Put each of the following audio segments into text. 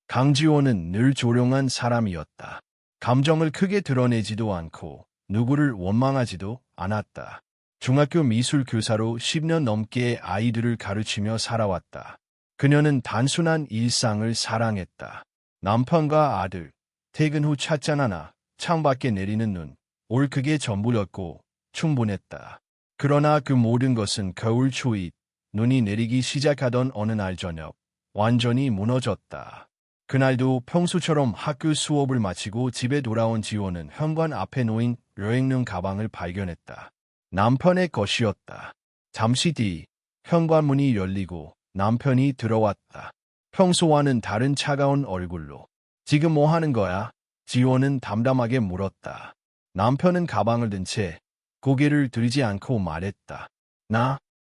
강지원은 늘 조용한 사람이었다. 감정을 크게 드러내지도 않고 누구를 원망하지도 않았다. 중학교 미술 교사로 10년 넘게 아이들을 가르치며 살아왔다. 그녀는 단순한 일상을 사랑했다. 남편과 아들, 퇴근 후 찻잔 하나, 창밖에 내리는 눈, 올 그게 전부였고 충분했다. 그러나 그 모든 것은 겨울 초입, 눈이 내리기 시작하던 어느 날 저녁, 완전히 무너졌다. 그날도 평소처럼 학교 수업을 마치고 집에 돌아온 지호는 현관 앞에 놓인 여행용 가방을 발견했다. 남편의 것이었다. 잠시 뒤 현관문이 열리고 남편이 들어왔다. 평소와는 다른 차가운 얼굴로. 지금 뭐 하는 거야? 지호는 담담하게 물었다. 남편은 가방을 든 채 고개를 들지 않고 말했다.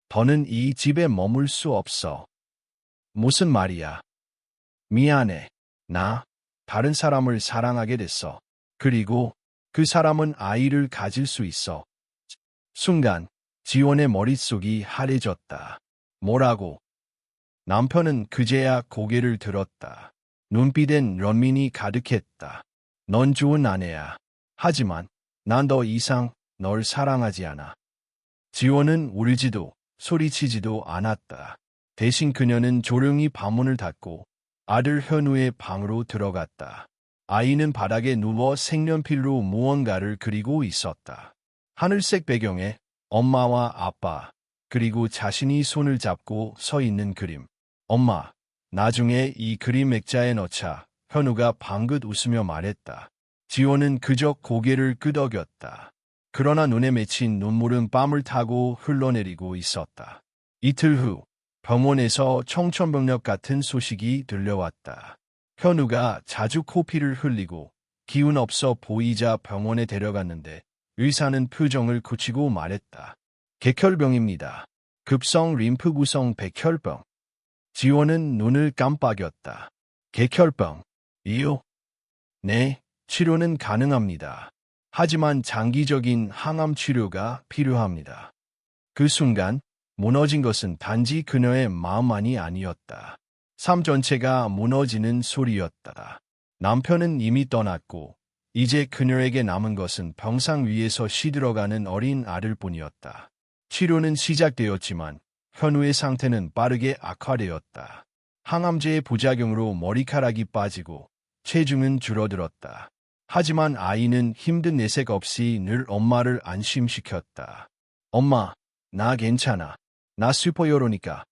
더는 이 집에 머물 수 없어. 무슨 말이야? 미안해. 나 다른 사람을 사랑하게 됐어. 그리고 그 사람은 아이를 가질 수 있어. 순간 지원의 머릿속이 하얘졌다. 뭐라고? 남편은 그제야 고개를 들었다. 눈빛엔 연민이 가득했다. 넌 좋은 아내야. 하지만 난 더 이상 널 사랑하지 않아. 지원은 울지도 소리치지도 않았다. 대신 그녀는 조용히 방문을 닫고 아들 현우의 방으로 들어갔다. 아이는 바닥에 누워 색연필로 무언가를 그리고 있었다. 하늘색 배경에 엄마와 아빠, 그리고 자신이 손을 잡고 서 있는 그림. 엄마, 나중에 이 그림 액자에 넣자. 현우가 방긋 웃으며 말했다. 지호는 그저 고개를 끄덕였다. 그러나 눈에 맺힌 눈물은 뺨을 타고 흘러내리고 있었다. 이틀 후 병원에서 청천벽력 같은 소식이 들려왔다. 현우가 자주 코피를 흘리고 기운 없어 보이자 병원에 데려갔는데 의사는 표정을 굳히고 말했다. 객혈병입니다. 급성 림프 구성 백혈병. 지호는 눈을 깜빡였다. 객혈병. 이요? 네, 치료는 가능합니다. 하지만 장기적인 항암 치료가 필요합니다. 그 순간 무너진 것은 단지 그녀의 마음만이 아니었다. 삶 전체가 무너지는 소리였다. 남편은 이미 떠났고 이제 그녀에게 남은 것은 병상 위에서 시들어가는 어린 아들뿐이었다. 치료는 시작되었지만 현우의 상태는 빠르게 악화되었다. 항암제의 부작용으로 머리카락이 빠지고 체중은 줄어들었다. 하지만 아이는 힘든 내색 없이 늘 엄마를 안심시켰다. 엄마, 나 괜찮아. 나 슈퍼히어로니까.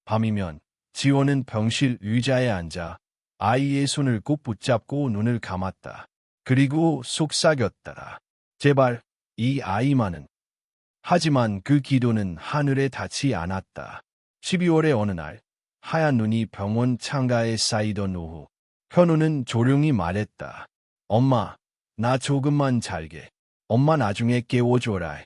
밤이면 지호는 병실 의자에 앉아 아이의 손을 꼭 붙잡고 눈을 감았다. 그리고 속삭였다. 제발, 이 아이만은. 하지만 그 기도는 하늘에 닿지 않았다. 12월의 어느 날, 하얀 눈이 병원 창가에 쌓이던 오후, 현우는 조용히 말했다. 엄마, 나 조금만 잘게. 엄마 나중에 깨워줘라.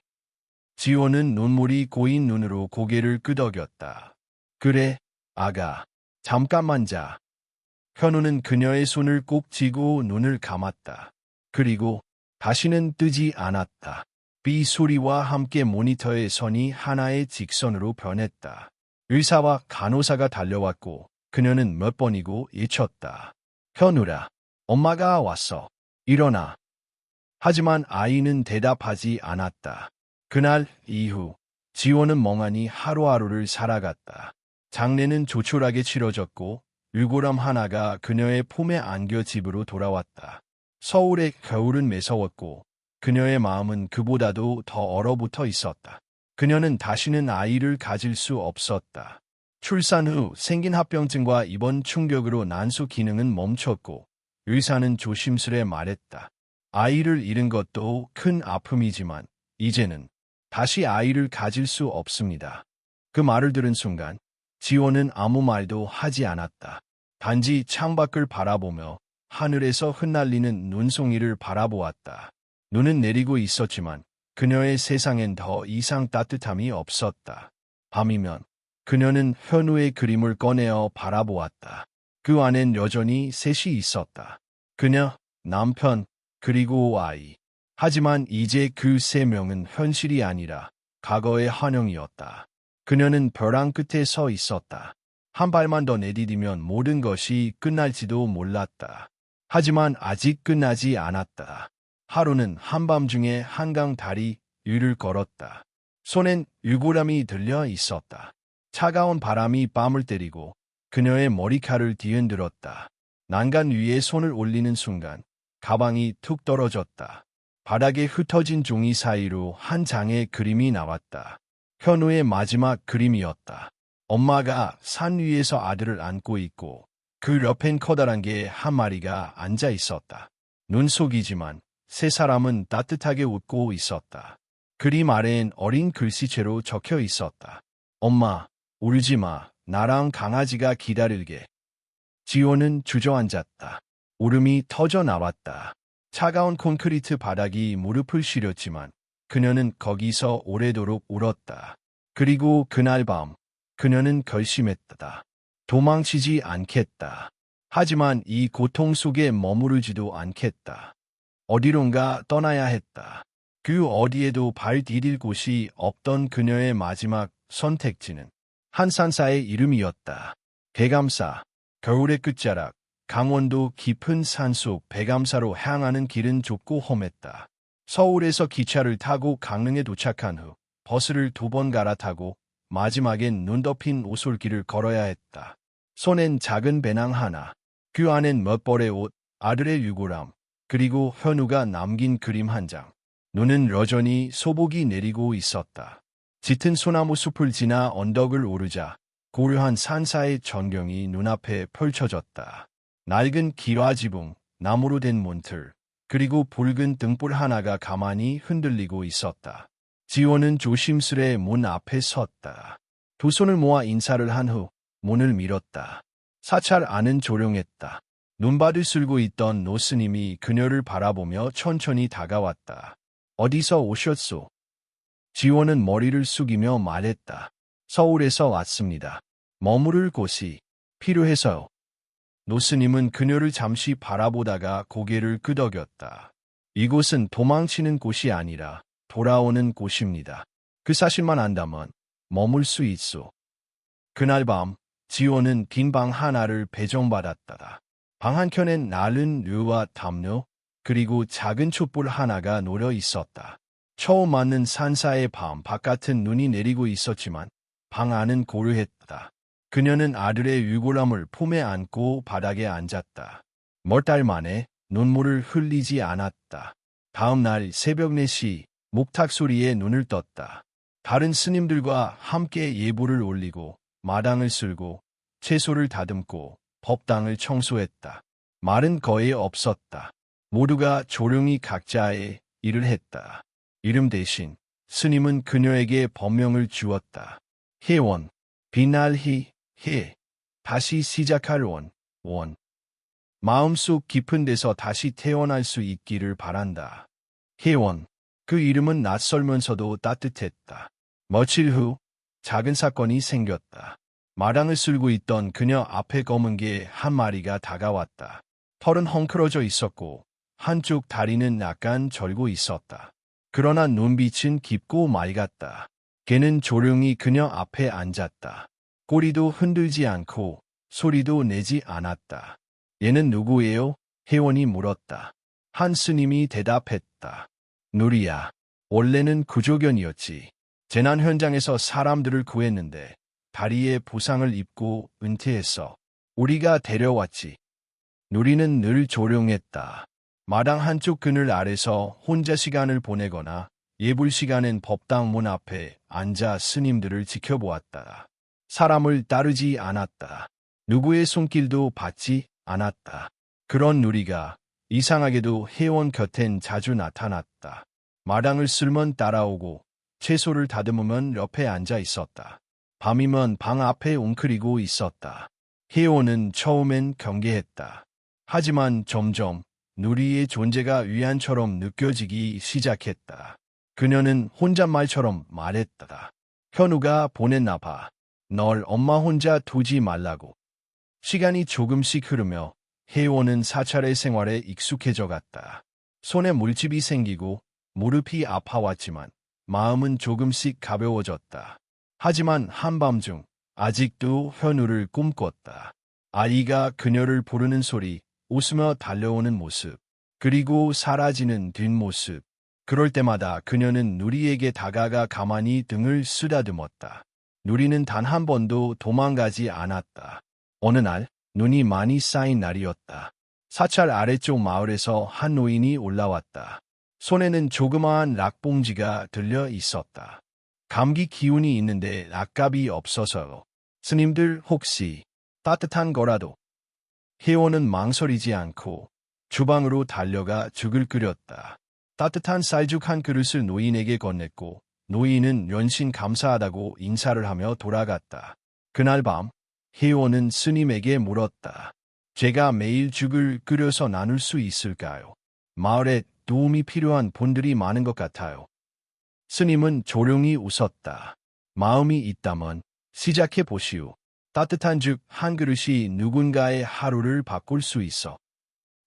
지호는 눈물이 고인 눈으로 고개를 끄덕였다. 그래, 아가. 잠깐만 자. 현우는 그녀의 손을 꼭 쥐고 눈을 감았다. 그리고 다시는 뜨지 않았다. 비 소리와 함께 모니터의 선이 하나의 직선으로 변했다. 의사와 간호사가 달려왔고 그녀는 몇 번이고 외쳤다. 현우라, 엄마가 왔어. 일어나. 하지만 아이는 대답하지 않았다. 그날 이후 지호는 멍하니 하루하루를 살아갔다. 장례는 조촐하게 치러졌고 유골함 하나가 그녀의 품에 안겨 집으로 돌아왔다. 서울의 겨울은 매서웠고 그녀의 마음은 그보다도 더 얼어붙어 있었다. 그녀는 다시는 아이를 가질 수 없었다. 출산 후 생긴 합병증과 입원 충격으로 난소 기능은 멈췄고 의사는 조심스레 말했다. 아이를 잃은 것도 큰 아픔이지만 이제는 다시 아이를 가질 수 없습니다. 그 말을 들은 순간 지호는 아무 말도 하지 않았다. 단지 창밖을 바라보며 하늘에서 흩날리는 눈송이를 바라보았다. 눈은 내리고 있었지만 그녀의 세상엔 더 이상 따뜻함이 없었다. 밤이면 그녀는 현우의 그림을 꺼내어 바라보았다. 그 안엔 여전히 셋이 있었다. 그녀, 남편, 그리고 아이. 하지만 이제 그 세 명은 현실이 아니라 과거의 환영이었다. 그녀는 벼랑 끝에 서 있었다. 한 발만 더 내디디면 모든 것이 끝날지도 몰랐다. 하지만 아직 끝나지 않았다. 하루는 한밤중에 한강 다리 위를 걸었다. 손엔 유골함이 들려 있었다. 차가운 바람이 뺨을 때리고 그녀의 머리칼을 뒤흔들었다. 난간 위에 손을 올리는 순간 가방이 툭 떨어졌다. 바닥에 흩어진 종이 사이로 한 장의 그림이 나왔다. 현우의 마지막 그림이었다. 엄마가 산 위에서 아들을 안고 있고 그 옆엔 커다란 개 한 마리가 앉아 있었다. 눈속이지만 세 사람은 따뜻하게 웃고 있었다. 그림 아래엔 어린 글씨체로 적혀 있었다. 엄마, 울지 마. 나랑 강아지가 기다릴게. 지호는 주저앉았다. 울음이 터져 나왔다. 차가운 콘크리트 바닥이 무릎을 시렸지만 그녀는 거기서 오래도록 울었다. 그리고 그날 밤 그녀는 결심했다. 도망치지 않겠다. 하지만 이 고통 속에 머무르지도 않겠다. 어디론가 떠나야 했다. 그 어디에도 발 디딜 곳이 없던 그녀의 마지막 선택지는 한산사의 이름이었다. 백암사, 겨울의 끝자락, 강원도 깊은 산속 백암사로 향하는 길은 좁고 험했다. 서울에서 기차를 타고 강릉에 도착한 후 버스를 2번 갈아타고 마지막엔 눈 덮인 오솔길을 걸어야 했다. 손엔 작은 배낭 하나, 그 안엔 몇 벌의 옷, 아들의 유골함, 그리고 현우가 남긴 그림 한 장. 눈은 여전히 소복이 내리고 있었다. 짙은 소나무 숲을 지나 언덕을 오르자 고요한 산사의 전경이 눈앞에 펼쳐졌다. 낡은 기와지붕, 나무로 된 문틀, 그리고 붉은 등불 하나가 가만히 흔들리고 있었다. 지호는 조심스레 문 앞에 섰다. 두 손을 모아 인사를 한 후 문을 밀었다. 사찰 안은 조용했다. 눈밭을 쓸고 있던 노스님이 그녀를 바라보며 천천히 다가왔다. 어디서 오셨소? 지호는 머리를 숙이며 말했다. 서울에서 왔습니다. 머무를 곳이 필요해서요. 노스님은 그녀를 잠시 바라보다가 고개를 끄덕였다. 이곳은 도망치는 곳이 아니라 돌아오는 곳입니다. 그 사실만 안다면 머물 수 있소. 그날 밤 지호는 빈 방 하나를 배정받았다. 방 한켠엔 낡은 류와 담요, 그리고 작은 촛불 하나가 놓여 있었다. 처음 맞는 산사의 밤 바깥은 눈이 내리고 있었지만 방 안은 고요했다. 그녀는 아들의 유골함을 품에 안고 바닥에 앉았다. 몇 달 만에 눈물을 흘리지 않았다. 다음 날 새벽 4시 목탁 소리에 눈을 떴다. 다른 스님들과 함께 예불을 올리고 마당을 쓸고 채소를 다듬고 법당을 청소했다. 말은 거의 없었다. 모두가 조용히 각자의 일을 했다. 이름 대신 스님은 그녀에게 법명을 주었다. 혜원, 비날희, 해, 다시 시작할 원. 마음속 깊은 데서 다시 태어날 수 있기를 바란다. 혜원, 그 이름은 낯설면서도 따뜻했다. 며칠 후 작은 사건이 생겼다. 마당을 쓸고 있던 그녀 앞에 검은 개 한 마리가 다가왔다. 털은 헝클어져 있었고 한쪽 다리는 약간 절고 있었다. 그러나 눈빛은 깊고 맑았다. 개는 조용히 그녀 앞에 앉았다. 꼬리도 흔들지 않고 소리도 내지 않았다. 얘는 누구예요? 혜원이 물었다. 한 스님이 대답했다. 누리야, 원래는 구조견이었지. 재난 현장에서 사람들을 구했는데 다리에 부상을 입고 은퇴했어. 우리가 데려왔지. 누리는 늘 조용했다. 마당 한쪽 그늘 아래서 혼자 시간을 보내거나 예불 시간엔 법당 문 앞에 앉아 스님들을 지켜보았다. 사람을 따르지 않았다. 누구의 손길도 받지 않았다. 그런 누리가 이상하게도 혜원 곁엔 자주 나타났다. 마당을 쓸면 따라오고 채소를 다듬으면 옆에 앉아 있었다. 밤이면 방 앞에 웅크리고 있었다. 혜원은 처음엔 경계했다. 하지만 점점 누리의 존재가 위안처럼 느껴지기 시작했다. 그녀는 혼잣말처럼 말했다. 현우가 보냈나 봐. 널 엄마 혼자 두지 말라고. 시간이 조금씩 흐르며 혜원은 사찰의 생활에 익숙해져 갔다. 손에 물집이 생기고 무릎이 아파왔지만 마음은 조금씩 가벼워졌다. 하지만 한밤중 아직도 현우를 꿈꿨다. 아이가 그녀를 부르는 소리, 웃으며 달려오는 모습, 그리고 사라지는 뒷모습. 그럴 때마다 그녀는 누리에게 다가가 가만히 등을 쓰다듬었다. 누리는 단 한 번도 도망가지 않았다. 어느 날, 눈이 많이 쌓인 날이었다. 사찰 아래쪽 마을에서 한 노인이 올라왔다. 손에는 조그마한 락봉지가 들려 있었다. 감기 기운이 있는데 락값이 없어서요. 스님들 혹시 따뜻한 거라도. 혜원은 망설이지 않고 주방으로 달려가 죽을 끓였다. 따뜻한 쌀죽 한 그릇을 노인에게 건넸고 노인은 연신 감사하다고 인사를 하며 돌아갔다. 그날 밤 혜원은 스님에게 물었다. 제가 매일 죽을 끓여서 나눌 수 있을까요? 마을에 도움이 필요한 분들이 많은 것 같아요. 스님은 조용히 웃었다. 마음이 있다면 시작해 보시오. 따뜻한 죽 한 그릇이 누군가의 하루를 바꿀 수 있어.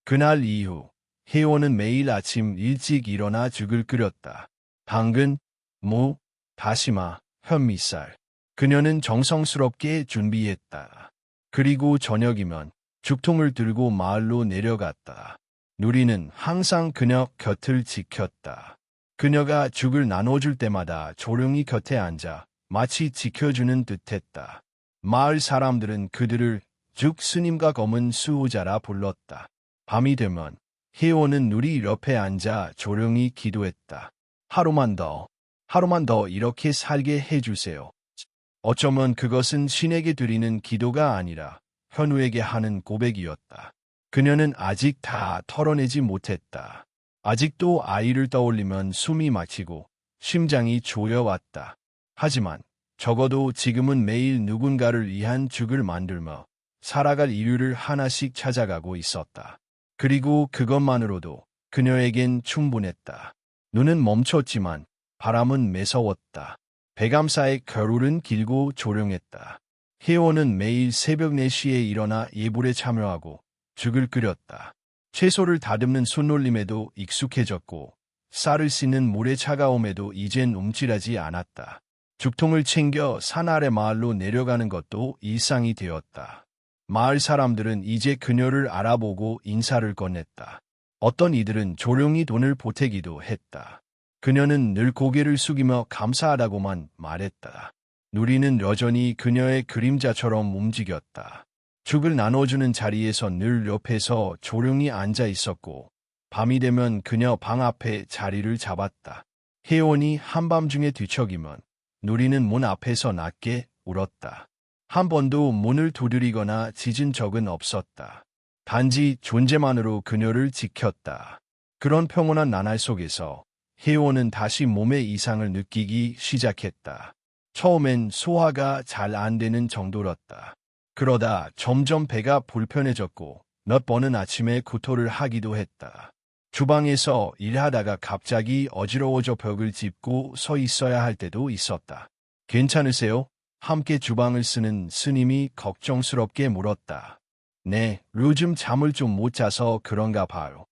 그날 이후 혜원은 매일 아침 일찍 일어나 죽을 끓였다. 당근, 무, 다시마, 현미쌀. 그녀는 정성스럽게 준비했다. 그리고 저녁이면 죽통을 들고 마을로 내려갔다. 누리는 항상 그녀 곁을 지켰다. 그녀가 죽을 나눠줄 때마다 조용히 곁에 앉아 마치 지켜주는 듯했다. 마을 사람들은 그들을 죽 스님과 검은 수호자라 불렀다. 밤이 되면 혜원은 누리 옆에 앉아 조용히 기도했다. 하루만 더 이렇게 살게 해주세요. 어쩌면 그것은 신에게 드리는 기도가 아니라 현우에게 하는 고백이었다. 그녀는 아직 다 털어내지 못했다. 아직도 아이를 떠올리면 숨이 막히고 심장이 조여왔다. 하지만 적어도 지금은 매일 누군가를 위한 죽을 만들며 살아갈 이유를 하나씩 찾아가고 있었다. 그리고 그것만으로도 그녀에겐 충분했다. 눈은 멈췄지만 바람은 매서웠다. 백암사의 겨울은 길고 조용했다. 혜원은 매일 새벽 4시에 일어나 예불에 참여하고 죽을 끓였다. 채소를 다듬는 손놀림에도 익숙해졌고 쌀을 씻는 물의 차가움에도 이젠 움찔하지 않았다. 죽통을 챙겨 산 아래 마을로 내려가는 것도 일상이 되었다. 마을 사람들은 이제 그녀를 알아보고 인사를 건넸다. 어떤 이들은 조용히 돈을 보태기도 했다. 그녀는 늘 고개를 숙이며 감사하다고만 말했다. 누리는 여전히 그녀의 그림자처럼 움직였다. 죽을 나눠주는 자리에서 늘 옆에서 조용히 앉아 있었고 밤이 되면 그녀 방 앞에 자리를 잡았다. 혜원이 한밤중에 뒤척이면 누리는 문 앞에서 낮게 울었다. 한 번도 문을 두드리거나 짖은 적은 없었다. 단지 존재만으로 그녀를 지켰다. 그런 평온한 나날 속에서 혜원은 다시 몸의 이상을 느끼기 시작했다. 처음엔 소화가 잘 안 되는 정도였다. 그러다 점점 배가 불편해졌고 몇 번은 아침에 구토를 하기도 했다. 주방에서 일하다가 갑자기 어지러워져 벽을 짚고 서 있어야 할 때도 있었다. 괜찮으세요? 함께 주방을 쓰는 스님이 걱정스럽게 물었다. 네, 요즘 잠을 좀 못 자서 그런가 봐요.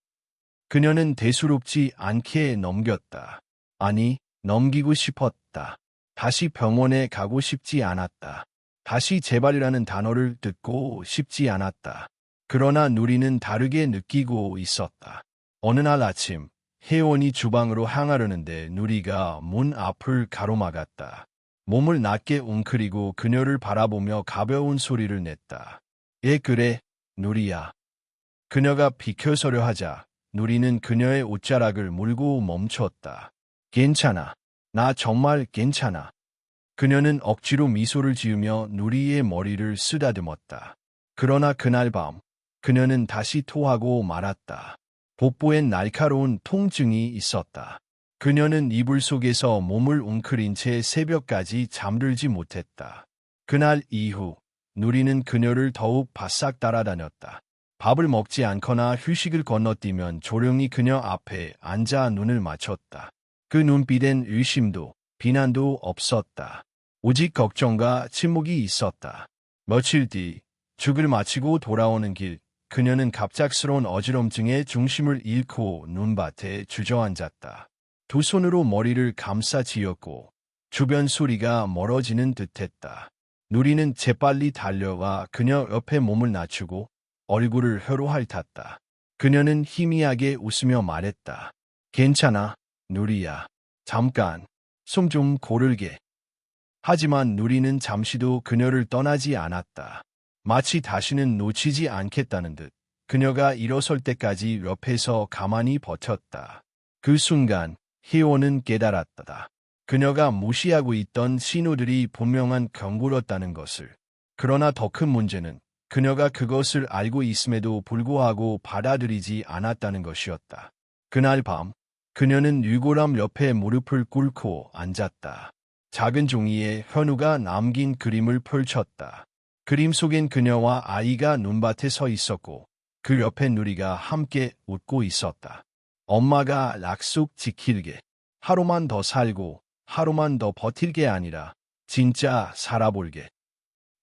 그녀는 대수롭지 않게 넘겼다. 아니, 넘기고 싶었다. 다시 병원에 가고 싶지 않았다. 다시 제발이라는 단어를 듣고 싶지 않았다. 그러나 누리는 다르게 느끼고 있었다. 어느 날 아침, 혜원이 주방으로 향하려는데 누리가 문 앞을 가로막았다. 몸을 낮게 웅크리고 그녀를 바라보며 가벼운 소리를 냈다. 예, 그래, 누리야. 그녀가 비켜서려 하자 누리는 그녀의 옷자락을 물고 멈췄다. 괜찮아. 나 정말 괜찮아. 그녀는 억지로 미소를 지으며 누리의 머리를 쓰다듬었다. 그러나 그날 밤, 그녀는 다시 토하고 말았다. 복부엔 날카로운 통증이 있었다. 그녀는 이불 속에서 몸을 웅크린 채 새벽까지 잠들지 못했다. 그날 이후 누리는 그녀를 더욱 바싹 따라다녔다. 밥을 먹지 않거나 휴식을 건너뛰면 조용히 그녀 앞에 앉아 눈을 맞췄다. 그 눈빛엔 의심도 비난도 없었다. 오직 걱정과 침묵이 있었다. 며칠 뒤 죽을 마치고 돌아오는 길, 그녀는 갑작스러운 어지럼증에 중심을 잃고 눈밭에 주저앉았다. 두 손으로 머리를 감싸 쥐었고 주변 소리가 멀어지는 듯했다. 누리는 재빨리 달려와 그녀 옆에 몸을 낮추고 얼굴을 혀로 핥았다. 그녀는 희미하게 웃으며 말했다. 괜찮아, 누리야. 잠깐, 숨 좀 고르게. 하지만 누리는 잠시도 그녀를 떠나지 않았다. 마치 다시는 놓치지 않겠다는 듯 그녀가 일어설 때까지 옆에서 가만히 버텼다. 그 순간 희호는 깨달았다. 그녀가 무시하고 있던 신호들이 분명한 경고였다는 것을. 그러나 더 큰 문제는 그녀가 그것을 알고 있음에도 불구하고 받아들이지 않았다는 것이었다. 그날 밤 그녀는 유골함 옆에 무릎을 꿇고 앉았다. 작은 종이에 현우가 남긴 그림을 펼쳤다. 그림 속엔 그녀와 아이가 눈밭에 서 있었고 그 옆에 누리가 함께 웃고 있었다. 엄마가 약속 지킬게. 하루만 더 살고 하루만 더 버틸게 아니라 진짜 살아볼게.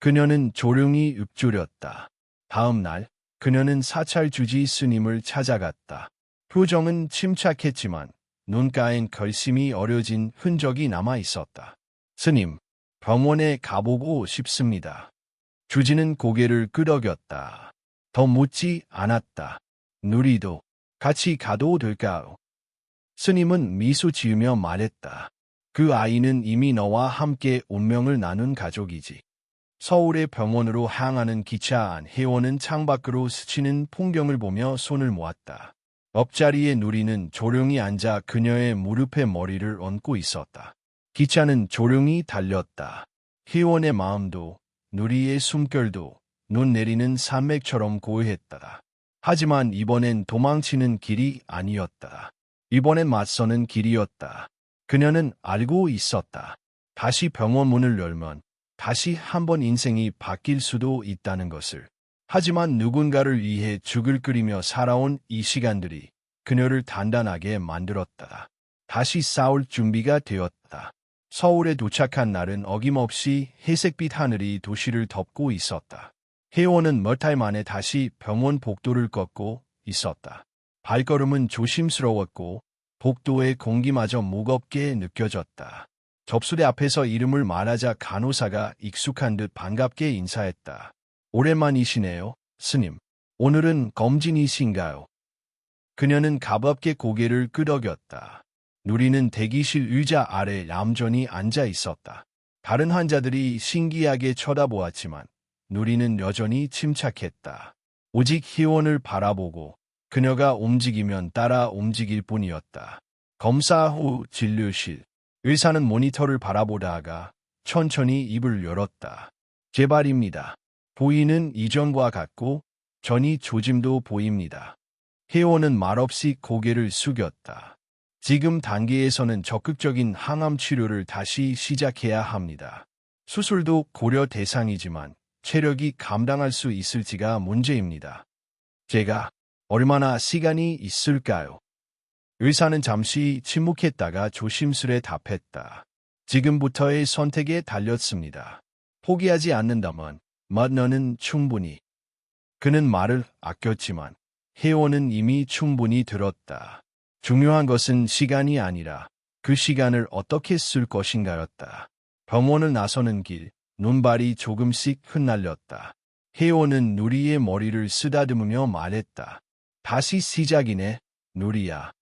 그녀는 조용히 읊조렸다. 다음 날 그녀는 사찰 주지 스님을 찾아갔다. 표정은 침착했지만 눈가엔 결심이 어려진 흔적이 남아 있었다. 스님, 병원에 가보고 싶습니다. 주지는 고개를 끄덕였다. 더 묻지 않았다. 누리도 같이 가도 될까요? 스님은 미소 지으며 말했다. 그 아이는 이미 너와 함께 운명을 나눈 가족이지. 서울의 병원으로 향하는 기차 안 혜원은 창밖으로 스치는 풍경을 보며 손을 모았다. 옆자리에 누리는 조용히 앉아 그녀의 무릎에 머리를 얹고 있었다. 기차는 조용히 달렸다. 혜원의 마음도 누리의 숨결도 눈 내리는 산맥처럼 고요했다. 하지만 이번엔 도망치는 길이 아니었다. 이번엔 맞서는 길이었다. 그녀는 알고 있었다. 다시 병원 문을 열면 다시 한번 인생이 바뀔 수도 있다는 것을. 하지만 누군가를 위해 죽을 끓이며 살아온 이 시간들이 그녀를 단단하게 만들었다. 다시 싸울 준비가 되었다. 서울에 도착한 날은 어김없이 회색빛 하늘이 도시를 덮고 있었다. 혜원은 몇 달 만에 다시 병원 복도를 걷고 있었다. 발걸음은 조심스러웠고 복도의 공기마저 무겁게 느껴졌다. 접수대 앞에서 이름을 말하자 간호사가 익숙한 듯 반갑게 인사했다. 오랜만이시네요, 스님. 오늘은 검진이신가요? 그녀는 가볍게 고개를 끄덕였다. 누리는 대기실 의자 아래 얌전히 앉아 있었다. 다른 환자들이 신기하게 쳐다보았지만 누리는 여전히 침착했다. 오직 희원을 바라보고 그녀가 움직이면 따라 움직일 뿐이었다. 검사 후 진료실. 의사는 모니터를 바라보다가 천천히 입을 열었다. 재발입니다. 보이는 이전과 같고 전이 조짐도 보입니다. 혜원은 말없이 고개를 숙였다. 지금 단계에서는 적극적인 항암 치료를 다시 시작해야 합니다. 수술도 고려 대상이지만 체력이 감당할 수 있을지가 문제입니다. 제가 얼마나 시간이 있을까요? 의사는 잠시 침묵했다가 조심스레 답했다. 지금부터의 선택에 달렸습니다. 포기하지 않는다면 너는 충분히. 그는 말을 아꼈지만 혜원은 이미 충분히 들었다. 중요한 것은 시간이 아니라 그 시간을 어떻게 쓸 것인가였다. 병원을 나서는 길, 눈발이 조금씩 흩날렸다. 혜원은 누리의 머리를 쓰다듬으며 말했다. 다시 시작이네, 누리야.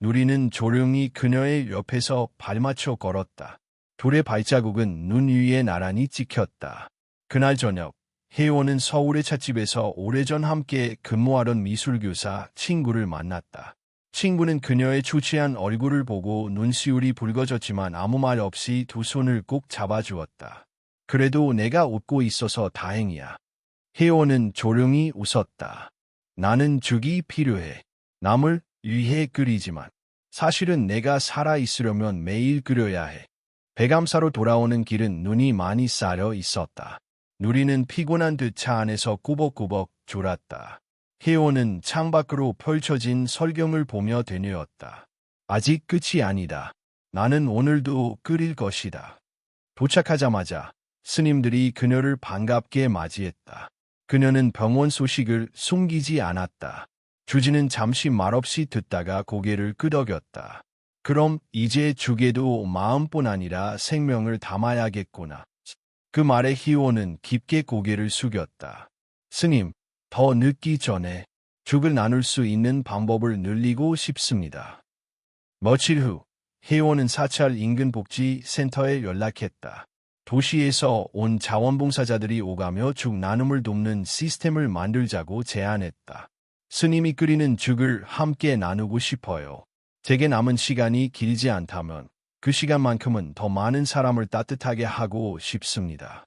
누리는 조용히 그녀의 옆에서 발맞춰 걸었다. 둘의 발자국은 눈 위에 나란히 찍혔다. 그날 저녁, 혜원은 서울의 찻집에서 오래전 함께 근무하던 미술교사 친구를 만났다. 친구는 그녀의 초췌한 얼굴을 보고 눈시울이 붉어졌지만 아무 말 없이 두 손을 꼭 잡아주었다. 그래도 내가 웃고 있어서 다행이야. 혜원은 조용히 웃었다. 나는 죽이 필요해. 남을 위해 끓이지만 사실은 내가 살아있으려면 매일 끓여야 해. 배감사로 돌아오는 길은 눈이 많이 쌓여 있었다. 누리는 피곤한 듯 차 안에서 꾸벅꾸벅 졸았다. 혜원은 창밖으로 펼쳐진 설경을 보며 되뇌었다. 아직 끝이 아니다. 나는 오늘도 끓일 것이다. 도착하자마자 스님들이 그녀를 반갑게 맞이했다. 그녀는 병원 소식을 숨기지 않았다. 주지는 잠시 말없이 듣다가 고개를 끄덕였다. 그럼 이제 죽에도 마음뿐 아니라 생명을 담아야겠구나. 그 말에 희원은 깊게 고개를 숙였다. 스님, 더 늦기 전에 죽을 나눌 수 있는 방법을 늘리고 싶습니다. 며칠 후 희원은 사찰 인근 복지센터에 연락했다. 도시에서 온 자원봉사자들이 오가며 죽 나눔을 돕는 시스템을 만들자고 제안했다. 스님이 끓이는 죽을 함께 나누고 싶어요. 제게 남은 시간이 길지 않다면 그 시간만큼은 더 많은 사람을 따뜻하게 하고 싶습니다.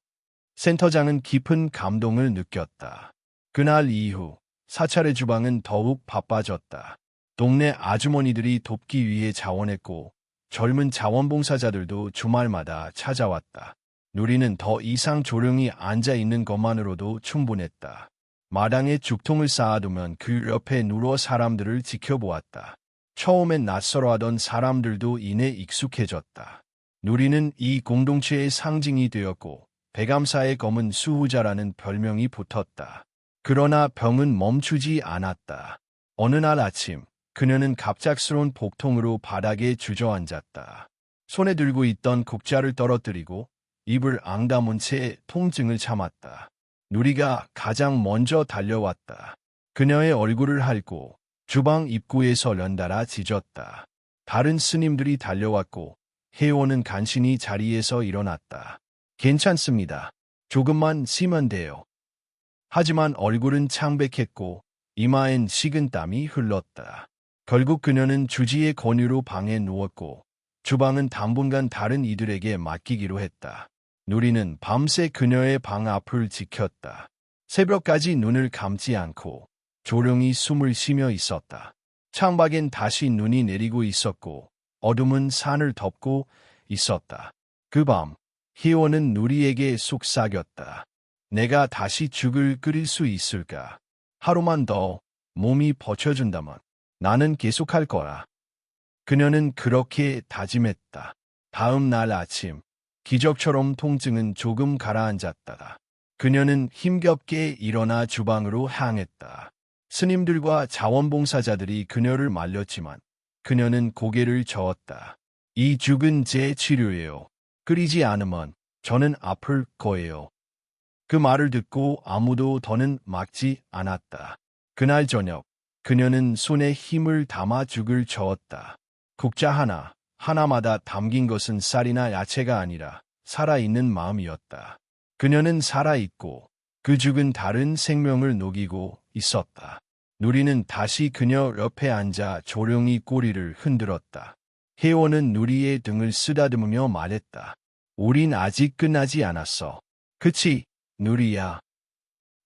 센터장은 깊은 감동을 느꼈다. 그날 이후 사찰의 주방은 더욱 바빠졌다. 동네 아주머니들이 돕기 위해 자원했고 젊은 자원봉사자들도 주말마다 찾아왔다. 누리는 더 이상 조용히 앉아있는 것만으로도 충분했다. 마당에 죽통을 쌓아두면 그 옆에 누워 사람들을 지켜보았다. 처음엔 낯설어하던 사람들도 이내 익숙해졌다. 누리는 이 공동체의 상징이 되었고 배감사의 검은 수호자라는 별명이 붙었다. 그러나 병은 멈추지 않았다. 어느 날 아침 그녀는 갑작스러운 복통으로 바닥에 주저앉았다. 손에 들고 있던 국자를 떨어뜨리고 입을 앙다문 채 통증을 참았다. 누리가 가장 먼저 달려왔다. 그녀의 얼굴을 핥고 주방 입구에서 연달아 짖었다. 다른 스님들이 달려왔고 혜원은 간신히 자리에서 일어났다. 괜찮습니다. 조금만 쉬면 돼요. 하지만 얼굴은 창백했고 이마엔 식은 땀이 흘렀다. 결국 그녀는 주지의 권유로 방에 누웠고 주방은 당분간 다른 이들에게 맡기기로 했다. 누리는 밤새 그녀의 방 앞을 지켰다. 새벽까지 눈을 감지 않고 조용히 숨을 쉬며 있었다. 창밖엔 다시 눈이 내리고 있었고 어둠은 산을 덮고 있었다. 그 밤 희원은 누리에게 속삭였다. 내가 다시 죽을 끓일 수 있을까? 하루만 더 몸이 버텨준다면 나는 계속할 거야. 그녀는 그렇게 다짐했다. 다음 날 아침 기적처럼 통증은 조금 가라앉았다. 그녀는 힘겹게 일어나 주방으로 향했다. 스님들과 자원봉사자들이 그녀를 말렸지만 그녀는 고개를 저었다. 이 죽은 제 치료예요. 끓이지 않으면 저는 아플 거예요. 그 말을 듣고 아무도 더는 막지 않았다. 그날 저녁 그녀는 손에 힘을 담아 죽을 저었다. 국자 하나마다 담긴 것은 쌀이나 야채가 아니라 살아있는 마음이었다. 그녀는 살아있고 그 죽은 다른 생명을 녹이고 있었다. 누리는 다시 그녀 옆에 앉아 조용히 꼬리를 흔들었다. 혜원은 누리의 등을 쓰다듬으며 말했다. 우린 아직 끝나지 않았어. 그치, 누리야.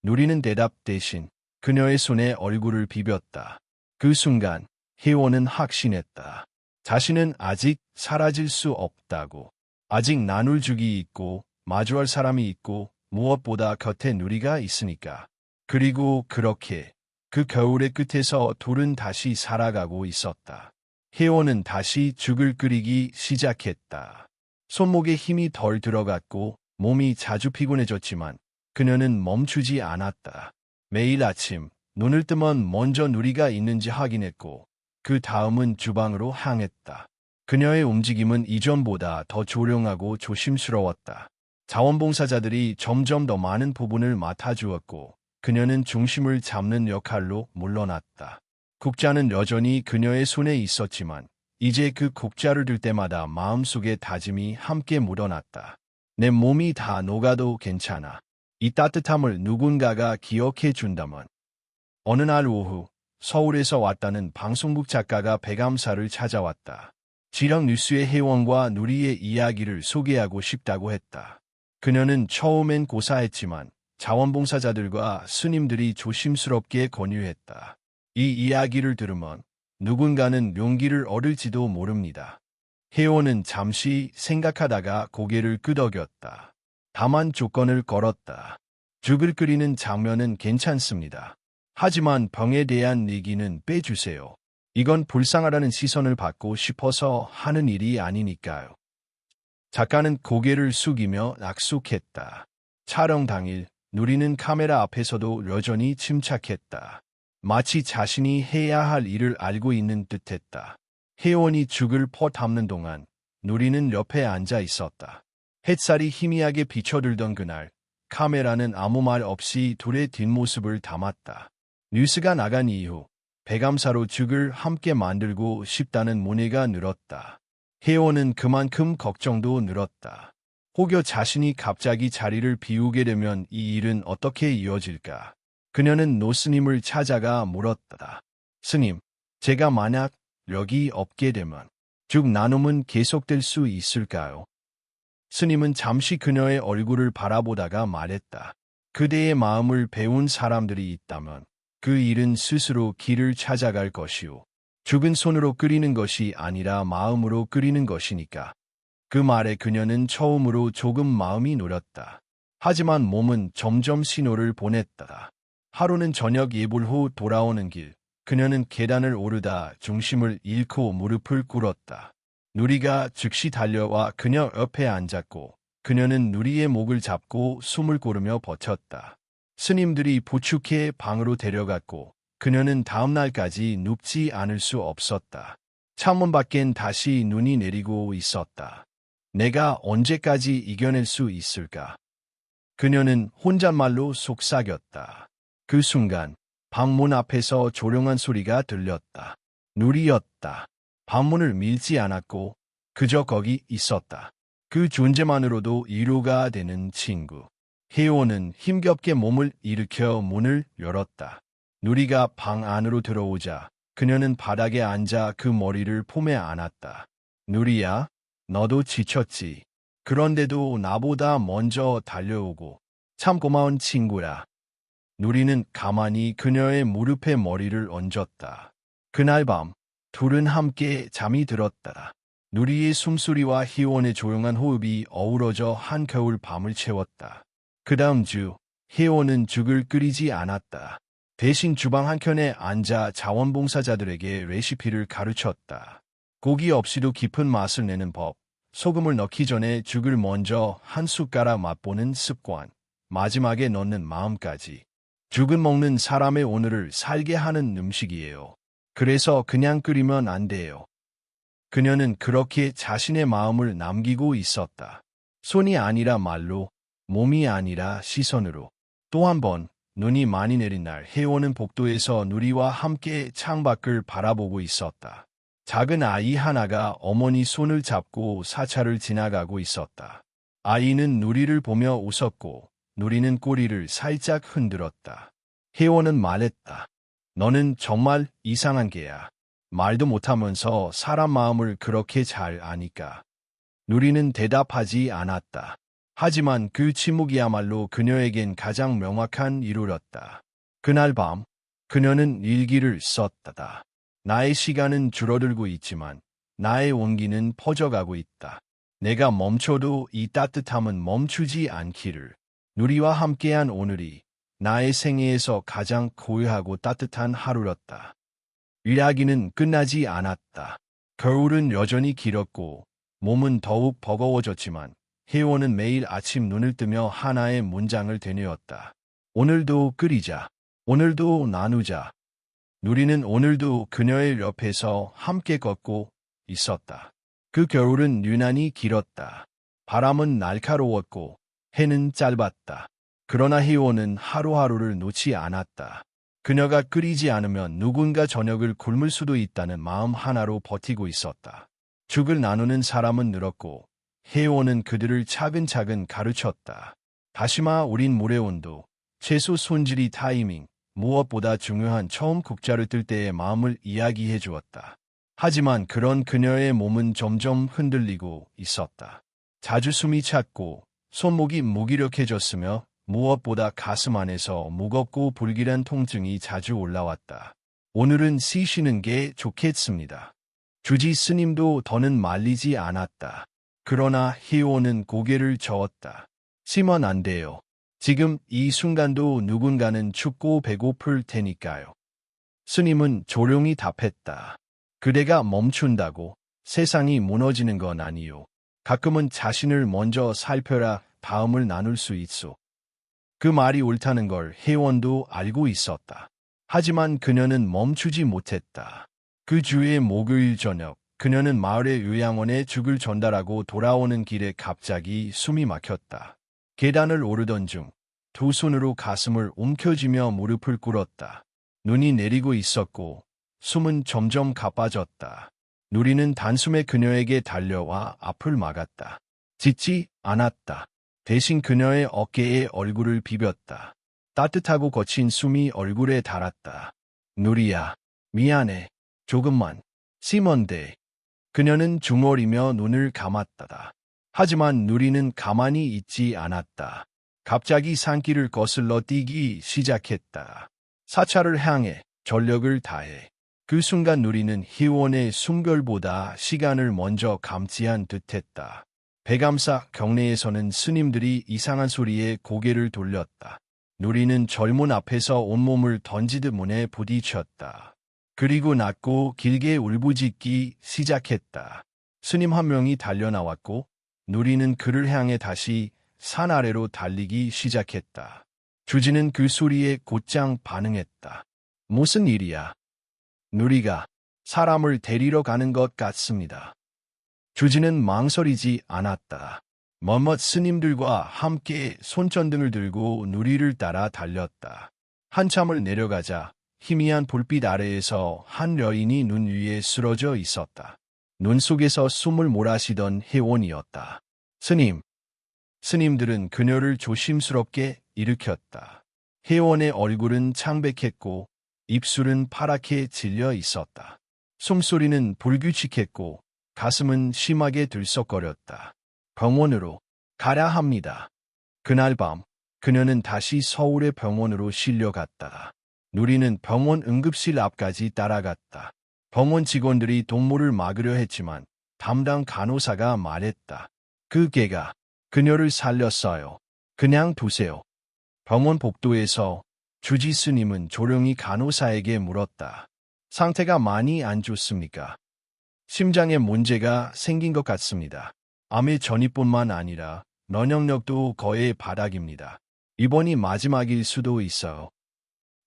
누리는 대답 대신 그녀의 손에 얼굴을 비볐다. 그 순간 혜원은 확신했다. 자신은 아직 사라질 수 없다고. 아직 나눌 죽이 있고 마주할 사람이 있고 무엇보다 곁에 누리가 있으니까. 그리고 그렇게 그 겨울의 끝에서 둘은 다시 살아가고 있었다. 혜원은 다시 죽을 끓이기 시작했다. 손목에 힘이 덜 들어갔고 몸이 자주 피곤해졌지만 그녀는 멈추지 않았다. 매일 아침 눈을 뜨면 먼저 누리가 있는지 확인했고 그 다음은 주방으로 향했다. 그녀의 움직임은 이전보다 더 조용하고 조심스러웠다. 자원봉사자들이 점점 더 많은 부분을 맡아주었고 그녀는 중심을 잡는 역할로 물러났다. 국자는 여전히 그녀의 손에 있었지만 이제 그 국자를 들 때마다 마음속에 다짐이 함께 묻어났다. 내 몸이 다 녹아도 괜찮아. 이 따뜻함을 누군가가 기억해 준다면. 어느 날 오후 서울에서 왔다는 방송국 작가가 배감사를 찾아왔다. 지역 뉴스의 혜원과 누리의 이야기를 소개하고 싶다고 했다. 그녀는 처음엔 고사했지만 자원봉사자들과 스님들이 조심스럽게 권유했다. 이 이야기를 들으면 누군가는 용기를 얻을지도 모릅니다. 혜원은 잠시 생각하다가 고개를 끄덕였다. 다만 조건을 걸었다. 죽을 끓이는 장면은 괜찮습니다. 하지만 병에 대한 얘기는 빼주세요. 이건 불쌍하다는 시선을 받고 싶어서 하는 일이 아니니까요. 작가는 고개를 숙이며 약속했다. 촬영 당일 누리는 카메라 앞에서도 여전히 침착했다. 마치 자신이 해야 할 일을 알고 있는 듯했다. 혜원이 죽을 퍼 담는 동안 누리는 옆에 앉아 있었다. 햇살이 희미하게 비춰들던 그날, 카메라는 아무 말 없이 둘의 뒷모습을 담았다. 뉴스가 나간 이후 배감사로 죽을 함께 만들고 싶다는 문의가 늘었다. 혜원은 그만큼 걱정도 늘었다. 혹여 자신이 갑자기 자리를 비우게 되면 이 일은 어떻게 이어질까? 그녀는 노스님을 찾아가 물었다. 스님, 제가 만약 여기 없게 되면 죽 나눔은 계속될 수 있을까요? 스님은 잠시 그녀의 얼굴을 바라보다가 말했다. 그대의 마음을 배운 사람들이 있다면 그 일은 스스로 길을 찾아갈 것이오. 죽은 손으로 끓이는 것이 아니라 마음으로 끓이는 것이니까. 그 말에 그녀는 처음으로 조금 마음이 놓였다. 하지만 몸은 점점 신호를 보냈다. 하루는 저녁 예불 후 돌아오는 길, 그녀는 계단을 오르다 중심을 잃고 무릎을 꿇었다. 누리가 즉시 달려와 그녀 옆에 앉았고 그녀는 누리의 목을 잡고 숨을 고르며 버텼다. 스님들이 부축해 방으로 데려갔고 그녀는 다음 날까지 눕지 않을 수 없었다. 창문 밖엔 다시 눈이 내리고 있었다. 내가 언제까지 이겨낼 수 있을까? 그녀는 혼잣말로 속삭였다. 그 순간 방문 앞에서 조용한 소리가 들렸다. 누리였다. 방문을 밀지 않았고 그저 거기 있었다. 그 존재만으로도 위로가 되는 친구. 혜원은 힘겹게 몸을 일으켜 문을 열었다. 누리가 방 안으로 들어오자 그녀는 바닥에 앉아 그 머리를 품에 안았다. 누리야, 너도 지쳤지. 그런데도 나보다 먼저 달려오고 참 고마운 친구야. 누리는 가만히 그녀의 무릎에 머리를 얹었다. 그날 밤 둘은 함께 잠이 들었다. 누리의 숨소리와 혜원의 조용한 호흡이 어우러져 한겨울 밤을 채웠다. 그 다음 주 혜원은 죽을 끓이지 않았다. 대신 주방 한켠에 앉아 자원봉사자들에게 레시피를 가르쳤다. 고기 없이도 깊은 맛을 내는 법, 소금을 넣기 전에 죽을 먼저 한 숟가락 맛보는 습관, 마지막에 넣는 마음까지. 죽은 먹는 사람의 오늘을 살게 하는 음식이에요. 그래서 그냥 끓이면 안 돼요. 그녀는 그렇게 자신의 마음을 남기고 있었다. 손이 아니라 말로, 몸이 아니라 시선으로. 또 한 번 눈이 많이 내린 날 혜원은 복도에서 누리와 함께 창밖을 바라보고 있었다. 작은 아이 하나가 어머니 손을 잡고 사찰을 지나가고 있었다. 아이는 누리를 보며 웃었고 누리는 꼬리를 살짝 흔들었다. 혜원은 말했다. 너는 정말 이상한 개야. 말도 못하면서 사람 마음을 그렇게 잘 아니까. 누리는 대답하지 않았다. 하지만 그 침묵이야말로 그녀에겐 가장 명확한 이유였다. 그날 밤 그녀는 일기를 썼다. 나의 시간은 줄어들고 있지만 나의 온기는 퍼져가고 있다. 내가 멈춰도 이 따뜻함은 멈추지 않기를. 누리와 함께한 오늘이 나의 생애에서 가장 고요하고 따뜻한 하루였다. 이야기는 끝나지 않았다. 겨울은 여전히 길었고 몸은 더욱 버거워졌지만 혜원은 매일 아침 눈을 뜨며 하나의 문장을 되뇌었다. 오늘도 끓이자. 오늘도 나누자. 누리는 오늘도 그녀의 옆에서 함께 걷고 있었다. 그 겨울은 유난히 길었다. 바람은 날카로웠고 해는 짧았다. 그러나 혜원은 하루하루를 놓지 않았다. 그녀가 끓이지 않으면 누군가 저녁을 굶을 수도 있다는 마음 하나로 버티고 있었다. 죽을 나누는 사람은 늘었고 혜원은 그들을 차근차근 가르쳤다. 다시마 우린 물의 온도, 채소 손질이 타이밍, 무엇보다 중요한 처음 국자를 뜰 때의 마음을 이야기해 주었다. 하지만 그런 그녀의 몸은 점점 흔들리고 있었다. 자주 숨이 찼고 손목이 무기력해졌으며 무엇보다 가슴 안에서 무겁고 불길한 통증이 자주 올라왔다. 오늘은 쉬시는 게 좋겠습니다. 주지 스님도 더는 말리지 않았다. 그러나 혜원은 고개를 저었다. 쉬면 안 돼요. 지금 이 순간도 누군가는 춥고 배고플 테니까요. 스님은 조용히 답했다. 그대가 멈춘다고 세상이 무너지는 건 아니요. 가끔은 자신을 먼저 살펴라 다음을 나눌 수 있어. 그 말이 옳다는 걸 혜원도 알고 있었다. 하지만 그녀는 멈추지 못했다. 그 주의 목요일 저녁 그녀는 마을의 요양원에 죽을 전달하고 돌아오는 길에 갑자기 숨이 막혔다. 계단을 오르던 중 두 손으로 가슴을 움켜쥐며 무릎을 꿇었다. 눈이 내리고 있었고 숨은 점점 가빠졌다. 누리는 단숨에 그녀에게 달려와 앞을 막았다. 짖지 않았다. 대신 그녀의 어깨에 얼굴을 비볐다. 따뜻하고 거친 숨이 얼굴에 닿았다. 누리야, 미안해. 조금만. 심한데. 그녀는 중얼이며 눈을 감았다. 하지만 누리는 가만히 있지 않았다. 갑자기 산길을 거슬러 뛰기 시작했다. 사찰을 향해 전력을 다해. 그 순간 누리는 희원의 숨결보다 시간을 먼저 감지한 듯했다. 백암사 경내에서는 스님들이 이상한 소리에 고개를 돌렸다. 누리는 절문 앞에서 온몸을 던지듯 문에 부딪혔다. 그리고 낮고 길게 울부짖기 시작했다. 스님 한 명이 달려나왔고 누리는 그를 향해 다시 산 아래로 달리기 시작했다. 주지는 그 소리에 곧장 반응했다. 무슨 일이야? 누리가 사람을 데리러 가는 것 같습니다. 주지는 망설이지 않았다. 몇몇 스님들과 함께 손전등을 들고 누리를 따라 달렸다. 한참을 내려가자 희미한 불빛 아래에서 한 여인이 눈 위에 쓰러져 있었다. 눈 속에서 숨을 몰아쉬던 혜원이었다. 스님. 스님들은 그녀를 조심스럽게 일으켰다. 혜원의 얼굴은 창백했고 입술은 파랗게 질려 있었다. 숨소리는 불규칙했고 가슴은 심하게 들썩거렸다. 병원으로 가야 합니다. 그날 밤 그녀는 다시 서울의 병원으로 실려갔다. 누리는 병원 응급실 앞까지 따라갔다. 병원 직원들이 동물을 막으려 했지만 담당 간호사가 말했다. 그 개가 그녀를 살렸어요. 그냥 두세요. 병원 복도에서 주지 스님은 조용히 간호사에게 물었다. 상태가 많이 안 좋습니까? 심장에 문제가 생긴 것 같습니다. 암의 전이뿐만 아니라 면역력도 거의 바닥입니다. 이번이 마지막일 수도 있어요.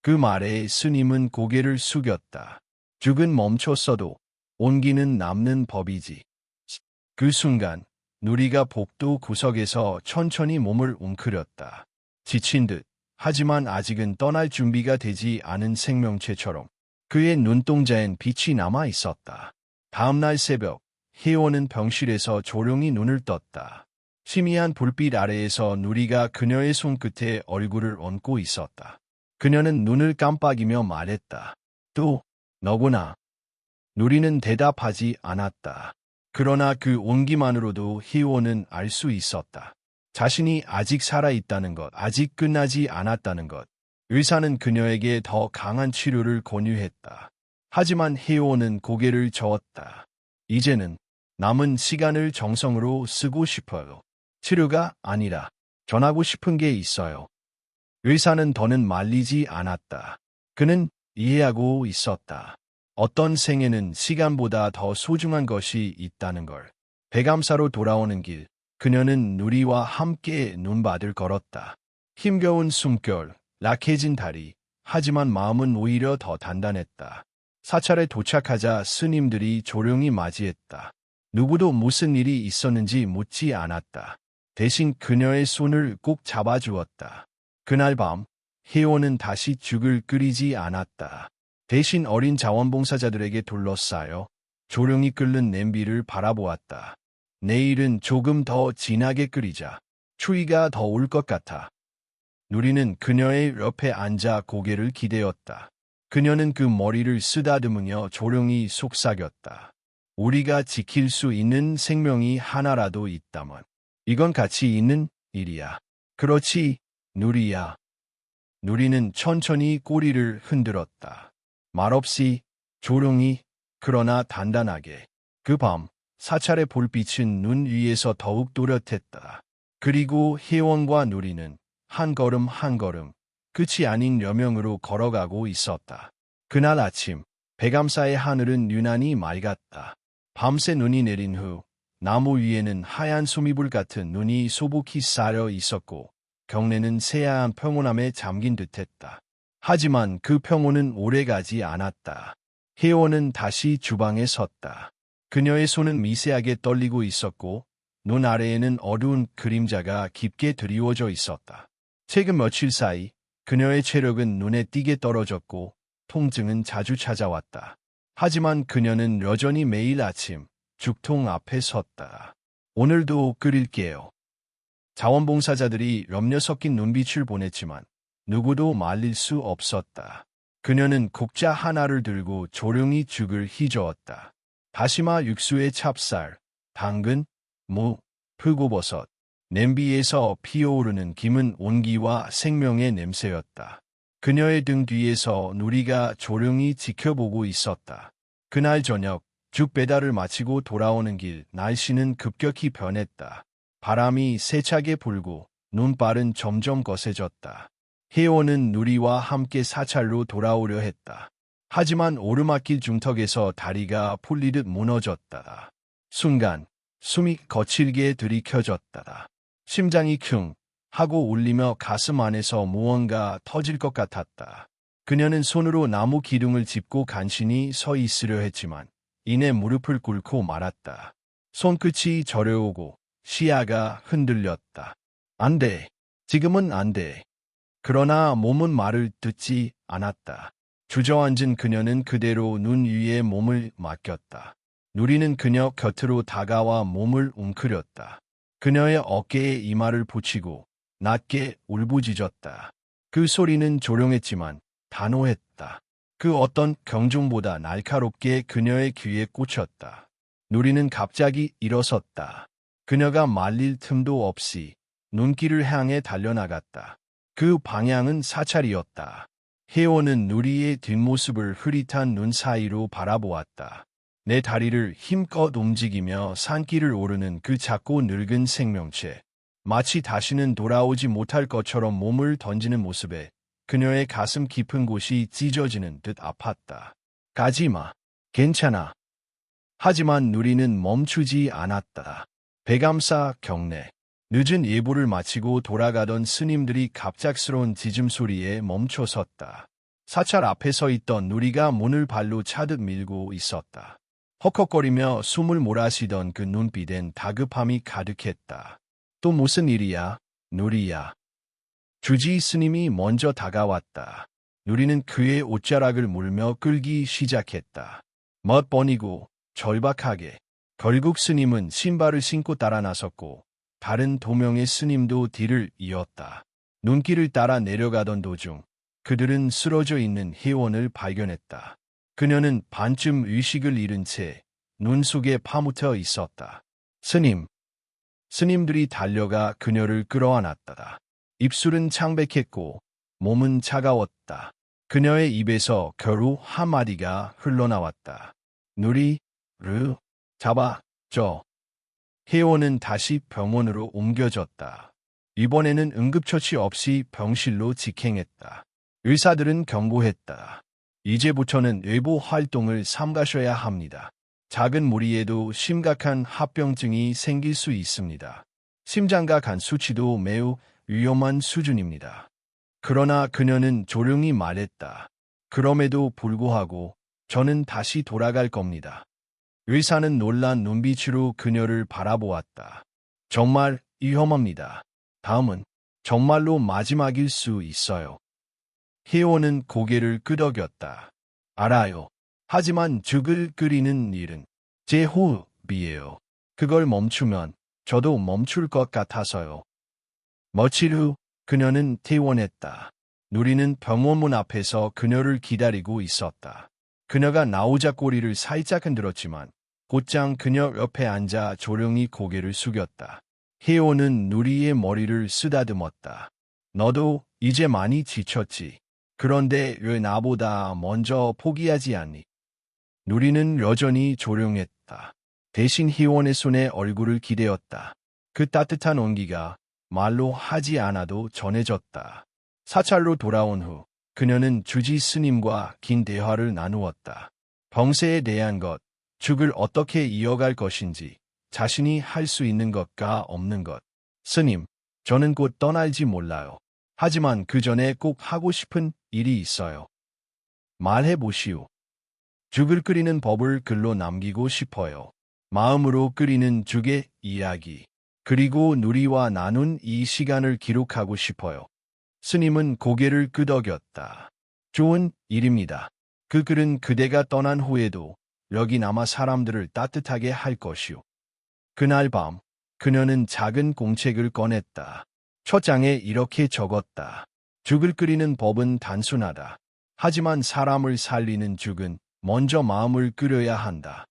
그 말에 스님은 고개를 숙였다. 죽은 멈췄어도 온기는 남는 법이지. 그 순간 누리가 복도 구석에서 천천히 몸을 웅크렸다. 지친 듯 하지만 아직은 떠날 준비가 되지 않은 생명체처럼 그의 눈동자엔 빛이 남아 있었다. 다음날 새벽 혜원은 병실에서 조용히 눈을 떴다. 희미한 불빛 아래에서 누리가 그녀의 손끝에 얼굴을 얹고 있었다. 그녀는 눈을 깜빡이며 말했다. 또 너구나. 누리는 대답하지 않았다. 그러나 그 온기만으로도 희원은 알 수 있었다. 자신이 아직 살아있다는 것, 아직 끝나지 않았다는 것. 의사는 그녀에게 더 강한 치료를 권유했다. 하지만 희원은 고개를 저었다. 이제는 남은 시간을 정성으로 쓰고 싶어요. 치료가 아니라 전하고 싶은 게 있어요. 의사는 더는 말리지 않았다. 그는 이해하고 있었다. 어떤 생에는 시간보다 더 소중한 것이 있다는 걸. 백암사로 돌아오는 길, 그녀는 누리와 함께 눈밭을 걸었다. 힘겨운 숨결, 약해진 다리, 하지만 마음은 오히려 더 단단했다. 사찰에 도착하자 스님들이 조용히 맞이했다. 누구도 무슨 일이 있었는지 묻지 않았다. 대신 그녀의 손을 꼭 잡아주었다. 그날 밤, 혜원은 다시 죽을 끓이지 않았다. 대신 어린 자원봉사자들에게 둘러싸여 조용히 끓는 냄비를 바라보았다. 내일은 조금 더 진하게 끓이자. 추위가 더 올 것 같아. 누리는 그녀의 옆에 앉아 고개를 기대었다. 그녀는 그 머리를 쓰다듬으며 조용히 속삭였다. 우리가 지킬 수 있는 생명이 하나라도 있다면 이건 가치 있는 일이야. 그렇지, 누리야. 누리는 천천히 꼬리를 흔들었다. 말없이, 조용히, 그러나 단단하게. 그 밤, 사찰의 불빛은 눈 위에서 더욱 또렷했다. 그리고 혜원과 누리는 한 걸음 한 걸음, 끝이 아닌 여명으로 걸어가고 있었다. 그날 아침, 백암사의 하늘은 유난히 맑았다. 밤새 눈이 내린 후, 나무 위에는 하얀 소미불 같은 눈이 소복히 쌓여 있었고, 경내는 새하얀 평온함에 잠긴 듯했다. 하지만 그 평온은 오래가지 않았다. 혜원은 다시 주방에 섰다. 그녀의 손은 미세하게 떨리고 있었고 눈 아래에는 어두운 그림자가 깊게 드리워져 있었다. 최근 며칠 사이 그녀의 체력은 눈에 띄게 떨어졌고 통증은 자주 찾아왔다. 하지만 그녀는 여전히 매일 아침 죽통 앞에 섰다. 오늘도 끓일게요. 자원봉사자들이 염려 섞인 눈빛을 보냈지만 누구도 말릴 수 없었다. 그녀는 국자 하나를 들고 조용히 죽을 휘저었다. 다시마 육수에 찹쌀, 당근, 무, 표고버섯, 냄비에서 피어오르는 김은 온기와 생명의 냄새였다. 그녀의 등 뒤에서 누리가 조용히 지켜보고 있었다. 그날 저녁 죽 배달을 마치고 돌아오는 길 날씨는 급격히 변했다. 바람이 세차게 불고 눈발은 점점 거세졌다. 혜원은 누리와 함께 사찰로 돌아오려 했다. 하지만 오르막길 중턱에서 다리가 풀리듯 무너졌다. 순간 숨이 거칠게 들이켜졌다. 심장이 킁 하고 울리며 가슴 안에서 무언가 터질 것 같았다. 그녀는 손으로 나무 기둥을 짚고 간신히 서 있으려 했지만 이내 무릎을 꿇고 말았다. 손끝이 저려오고 시야가 흔들렸다. 안 돼. 지금은 안 돼. 그러나 몸은 말을 듣지 않았다. 주저앉은 그녀는 그대로 눈 위에 몸을 맡겼다. 누리는 그녀 곁으로 다가와 몸을 웅크렸다. 그녀의 어깨에 이마를 붙이고 낮게 울부짖었다. 그 소리는 조용했지만 단호했다. 그 어떤 경중보다 날카롭게 그녀의 귀에 꽂혔다. 누리는 갑자기 일어섰다. 그녀가 말릴 틈도 없이 눈길을 향해 달려나갔다. 그 방향은 사찰이었다. 혜원은 누리의 뒷모습을 흐릿한 눈 사이로 바라보았다. 내 다리를 힘껏 움직이며 산길을 오르는 그 작고 늙은 생명체. 마치 다시는 돌아오지 못할 것처럼 몸을 던지는 모습에 그녀의 가슴 깊은 곳이 찢어지는 듯 아팠다. 가지마. 괜찮아. 하지만 누리는 멈추지 않았다. 배감사 경례. 늦은 예불을 마치고 돌아가던 스님들이 갑작스러운 짖음소리에 멈춰 섰다. 사찰 앞에 서 있던 누리가 문을 발로 차듯 밀고 있었다. 헉헉거리며 숨을 몰아쉬던 그 눈빛엔 다급함이 가득했다. 또 무슨 일이야, 누리야? 주지 스님이 먼저 다가왔다. 누리는 그의 옷자락을 물며 끌기 시작했다. 몇 번이고 절박하게. 결국 스님은 신발을 신고 따라 나섰고 다른 도명의 스님도 뒤를 이었다. 눈길을 따라 내려가던 도중 그들은 쓰러져 있는 혜원을 발견했다. 그녀는 반쯤 의식을 잃은 채 눈 속에 파묻혀 있었다. 스님. 스님들이 달려가 그녀를 끌어안았다. 입술은 창백했고 몸은 차가웠다. 그녀의 입에서 겨루 한마디가 흘러나왔다. 누리, 르, 잡아, 줘. 혜원은 다시 병원으로 옮겨졌다. 이번에는 응급처치 없이 병실로 직행했다. 의사들은 경고했다. 이제부터는 외부 활동을 삼가셔야 합니다. 작은 무리에도 심각한 합병증이 생길 수 있습니다. 심장과 간 수치도 매우 위험한 수준입니다. 그러나 그녀는 조용히 말했다. 그럼에도 불구하고 저는 다시 돌아갈 겁니다. 의사는 놀란 눈빛으로 그녀를 바라보았다. 정말 위험합니다. 다음은 정말로 마지막일 수 있어요. 혜원은 고개를 끄덕였다. 알아요. 하지만 죽을 끓이는 일은 제 호흡이에요. 그걸 멈추면 저도 멈출 것 같아서요. 며칠 후 그녀는 퇴원했다. 누리는 병원 문 앞에서 그녀를 기다리고 있었다. 그녀가 나오자 꼬리를 살짝 흔들었지만 곧장 그녀 옆에 앉아 조용히 고개를 숙였다. 혜원은 누리의 머리를 쓰다듬었다. 너도 이제 많이 지쳤지. 그런데 왜 나보다 먼저 포기하지 않니? 누리는 여전히 조용했다. 대신 혜원의 손에 얼굴을 기대었다. 그 따뜻한 온기가 말로 하지 않아도 전해졌다. 사찰로 돌아온 후 그녀는 주지 스님과 긴 대화를 나누었다. 병세에 대한 것, 죽을 어떻게 이어갈 것인지, 자신이 할 수 있는 것과 없는 것. 스님, 저는 곧 떠날지 몰라요. 하지만 그 전에 꼭 하고 싶은 일이 있어요. 말해보시오. 죽을 끓이는 법을 글로 남기고 싶어요. 마음으로 끓이는 죽의 이야기. 그리고 누리와 나눈 이 시간을 기록하고 싶어요. 스님은 고개를 끄덕였다. 좋은 일입니다. 그 글은 그대가 떠난 후에도 여기 남아 사람들을 따뜻하게 할 것이오. 그날 밤, 그녀는 작은 공책을 꺼냈다. 첫 장에 이렇게 적었다. 죽을 끓이는 법은 단순하다. 하지만 사람을 살리는 죽은 먼저 마음을 끓여야 한다.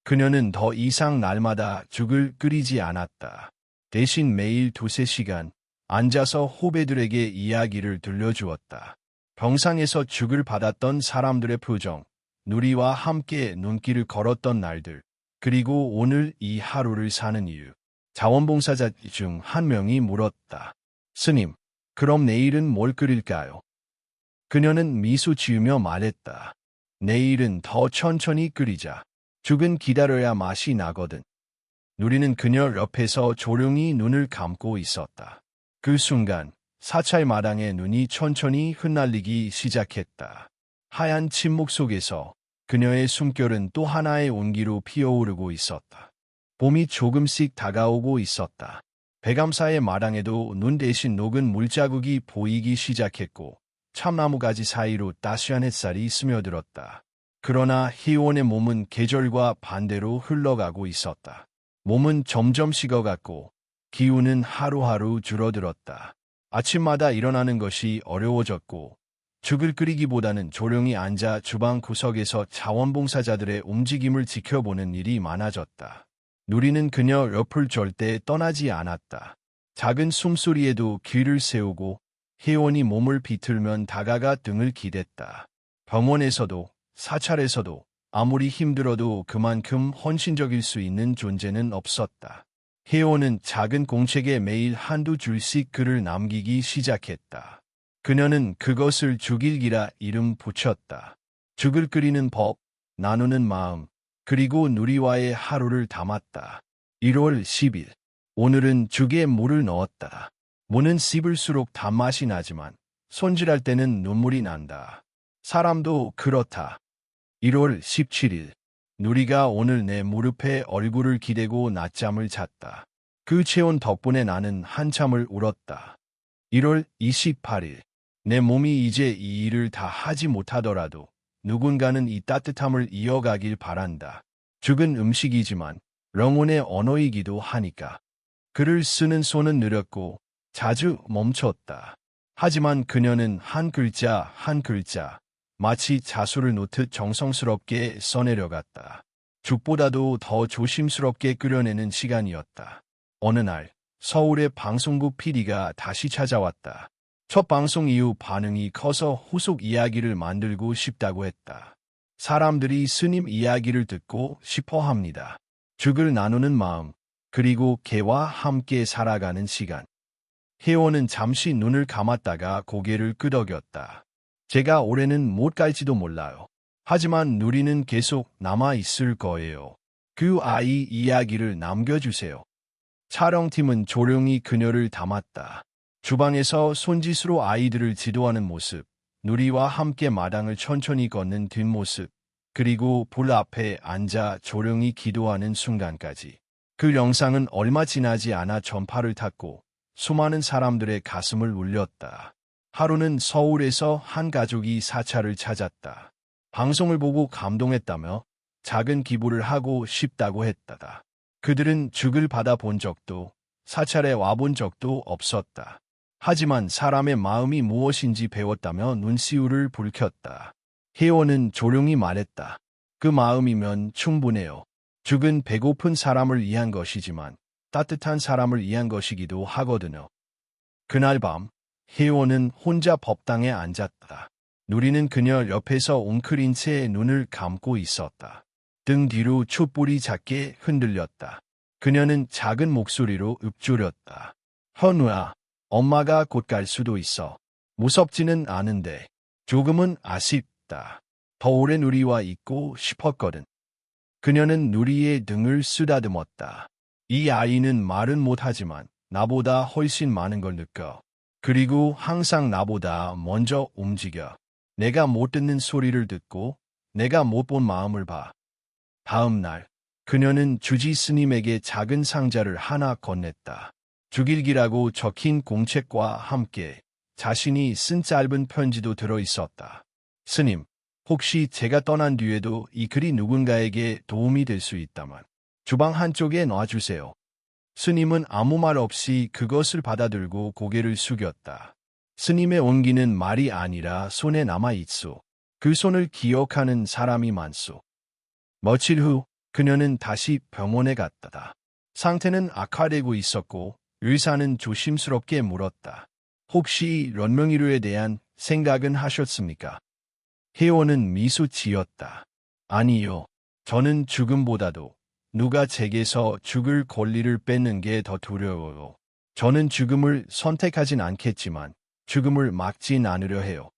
그녀는 더 이상 날마다 죽을 끓이지 않았다. 대신 매일 2~3시간 앉아서 후배들에게 이야기를 들려주었다. 병상에서 죽을 받았던 사람들의 표정, 누리와 함께 눈길을 걸었던 날들, 그리고 오늘 이 하루를 사는 이유. 자원봉사자 중 한 명이 물었다. 스님, 그럼 내일은 뭘 끓일까요? 그녀는 미소 지으며 말했다. 내일은 더 천천히 끓이자. 죽은 기다려야 맛이 나거든. 누리는 그녀 옆에서 조용히 눈을 감고 있었다. 그 순간 사찰 마당에 눈이 천천히 흩날리기 시작했다. 하얀 침묵 속에서 그녀의 숨결은 또 하나의 온기로 피어오르고 있었다. 봄이 조금씩 다가오고 있었다. 백암사의 마당에도 눈 대신 녹은 물자국이 보이기 시작했고 참나무 가지 사이로 따스한 햇살이 스며들었다. 그러나 희원의 몸은 계절과 반대로 흘러가고 있었다. 몸은 점점 식어갔고 기운은 하루하루 줄어들었다. 아침마다 일어나는 것이 어려워졌고 죽을 끓이기보다는 조용히 앉아 주방 구석에서 자원봉사자들의 움직임을 지켜보는 일이 많아졌다. 누리는 그녀 옆을 절대 떠나지 않았다. 작은 숨소리에도 귀를 세우고 희원이 몸을 비틀면 다가가 등을 기댔다. 병원에서도 사찰에서도 아무리 힘들어도 그만큼 헌신적일 수 있는 존재는 없었다. 희원은 작은 공책에 매일 한두 줄씩 글을 남기기 시작했다. 그녀는 그것을 죽일기라 이름 붙였다. 죽을 끓이는 법, 나누는 마음, 그리고 누리와의 하루를 담았다. 1월 10일. 오늘은 죽에 물을 넣었다. 무는 씹을수록 단맛이 나지만 손질할 때는 눈물이 난다. 사람도 그렇다. 1월 17일. 누리가 오늘 내 무릎에 얼굴을 기대고 낮잠을 잤다. 그 체온 덕분에 나는 한참을 울었다. 1월 28일. 내 몸이 이제 이 일을 다 하지 못하더라도 누군가는 이 따뜻함을 이어가길 바란다. 죽은 음식이지만 영혼의 언어이기도 하니까. 글을 쓰는 손은 느렸고 자주 멈췄다. 하지만 그녀는 한 글자 한 글자 마치 자수를 놓듯 정성스럽게 써내려갔다. 죽보다도 더 조심스럽게 끓여내는 시간이었다. 어느 날 서울의 방송국 PD가 다시 찾아왔다. 첫 방송 이후 반응이 커서 후속 이야기를 만들고 싶다고 했다. 사람들이 스님 이야기를 듣고 싶어 합니다. 죽을 나누는 마음, 그리고 개와 함께 살아가는 시간. 희원은 잠시 눈을 감았다가 고개를 끄덕였다. 제가 올해는 못 갈지도 몰라요. 하지만 누리는 계속 남아있을 거예요. 그 아이 이야기를 남겨주세요. 촬영팀은 조용히 그녀를 담았다. 주방에서 손짓으로 아이들을 지도하는 모습, 누리와 함께 마당을 천천히 걷는 뒷모습, 그리고 불 앞에 앉아 조용히 기도하는 순간까지. 그 영상은 얼마 지나지 않아 전파를 탔고 수많은 사람들의 가슴을 울렸다. 하루는 서울에서 한 가족이 사찰을 찾았다. 방송을 보고 감동했다며 작은 기부를 하고 싶다고 했다. 그들은 죽을 받아본 적도 사찰에 와본 적도 없었다. 하지만 사람의 마음이 무엇인지 배웠다며 눈시울을 붉혔다. 희원은 조용히 말했다. 그 마음이면 충분해요. 죽은 배고픈 사람을 위한 것이지만 따뜻한 사람을 위한 것이기도 하거든요. 그날 밤 희원은 혼자 법당에 앉았다. 누리는 그녀 옆에서 웅크린 채 눈을 감고 있었다. 등 뒤로 촛불이 작게 흔들렸다. 그녀는 작은 목소리로 읊조렸다. 현우야, 엄마가 곧 갈 수도 있어. 무섭지는 않은데 조금은 아쉽다. 더 오래 누리와 있고 싶었거든. 그녀는 누리의 등을 쓰다듬었다. 이 아이는 말은 못하지만 나보다 훨씬 많은 걸 느껴. 그리고 항상 나보다 먼저 움직여. 내가 못 듣는 소리를 듣고 내가 못 본 마음을 봐. 다음 날 그녀는 주지 스님에게 작은 상자를 하나 건넸다. 죽일기라고 적힌 공책과 함께 자신이 쓴 짧은 편지도 들어 있었다. 스님, 혹시 제가 떠난 뒤에도 이 글이 누군가에게 도움이 될 수 있다면 주방 한쪽에 놔주세요. 스님은 아무 말 없이 그것을 받아들고 고개를 숙였다. 스님의 온기는 말이 아니라 손에 남아있소. 그 손을 기억하는 사람이 많소. 며칠 후 그녀는 다시 병원에 갔다. 상태는 악화되고 있었고 의사는 조심스럽게 물었다. 혹시 런명이류에 대한 생각은 하셨습니까? 혜원은 미소 지었다. 아니요. 저는 죽음보다도 누가 제게서 죽을 권리를 뺏는 게 더 두려워요. 저는 죽음을 선택하진 않겠지만 죽음을 막진 않으려 해요.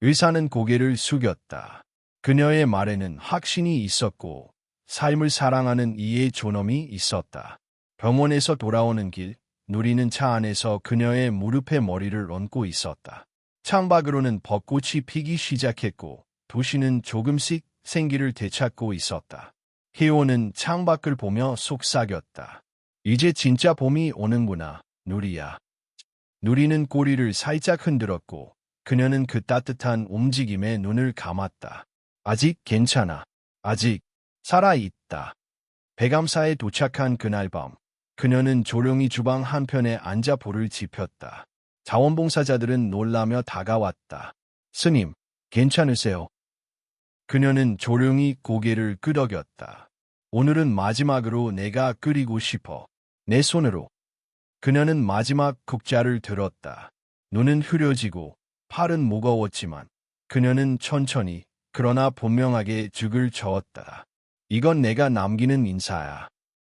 의사는 고개를 숙였다. 그녀의 말에는 확신이 있었고 삶을 사랑하는 이의 존엄이 있었다. 병원에서 돌아오는 길, 누리는 차 안에서 그녀의 무릎에 머리를 얹고 있었다. 창밖으로는 벚꽃이 피기 시작했고 도시는 조금씩 생기를 되찾고 있었다. 혜원은 창밖을 보며 속삭였다. 이제 진짜 봄이 오는구나, 누리야. 누리는 꼬리를 살짝 흔들었고 그녀는 그 따뜻한 움직임에 눈을 감았다. 아직 괜찮아. 아직 살아있다. 백암사에 도착한 그날 밤, 그녀는 조용히 주방 한편에 앉아 볼을 지폈다. 자원봉사자들은 놀라며 다가왔다. 스님, 괜찮으세요? 그녀는 조용히 고개를 끄덕였다. 오늘은 마지막으로 내가 끓이고 싶어. 내 손으로. 그녀는 마지막 국자를 들었다. 눈은 흐려지고 팔은 무거웠지만 그녀는 천천히 그러나 분명하게 죽을 저었다. 이건 내가 남기는 인사야.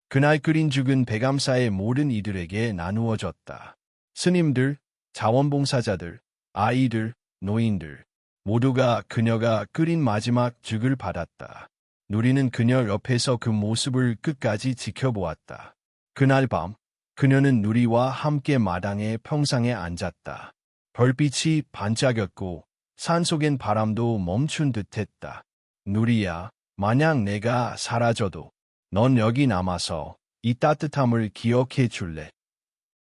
그날 끓인 죽은 백암사의 모든 이들에게 나누어졌다. 스님들, 자원봉사자들, 아이들, 노인들 모두가 그녀가 끓인 마지막 죽을 받았다. 누리는 그녀 옆에서 그 모습을 끝까지 지켜보았다. 그날 밤 그녀는 누리와 함께 마당의 평상에 앉았다. 별빛이 반짝였고 산속엔 바람도 멈춘 듯했다. 누리야, 만약 내가 사라져도 넌 여기 남아서 이 따뜻함을 기억해 줄래?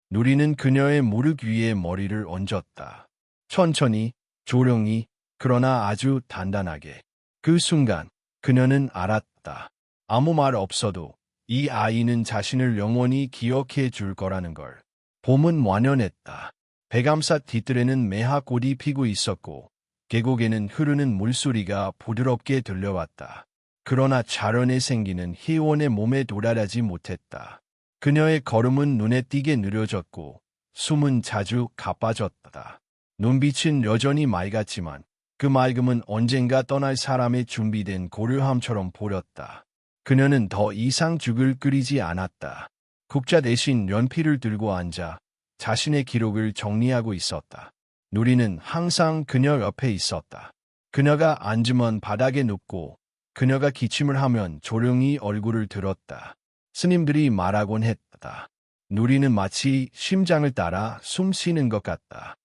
누리는 그녀의 무릎 위에 머리를 얹었다. 천천히, 조용히, 그러나 아주 단단하게. 그 순간 그녀는 알았다. 아무 말 없어도 이 아이는 자신을 영원히 기억해 줄 거라는 걸. 봄은 완연했다. 백암사 뒤뜰에는 매화꽃이 피고 있었고 계곡에는 흐르는 물소리가 부드럽게 들려왔다. 그러나 자연의 생기는 혜원의 몸에 도달하지 못했다. 그녀의 걸음은 눈에 띄게 느려졌고 숨은 자주 가빠졌다. 눈빛은 여전히 맑았지만 그 맑음은 언젠가 떠날 사람의 준비된 고요함처럼 보였다. 그녀는 더 이상 죽을 끓이지 않았다. 국자 대신 연필을 들고 앉아 자신의 기록을 정리하고 있었다. 누리는 항상 그녀 옆에 있었다. 그녀가 앉으면 바닥에 눕고 그녀가 기침을 하면 조용히 얼굴을 들었다. 스님들이 말하곤 했다. 누리는 마치 심장을 따라 숨 쉬는 것 같다.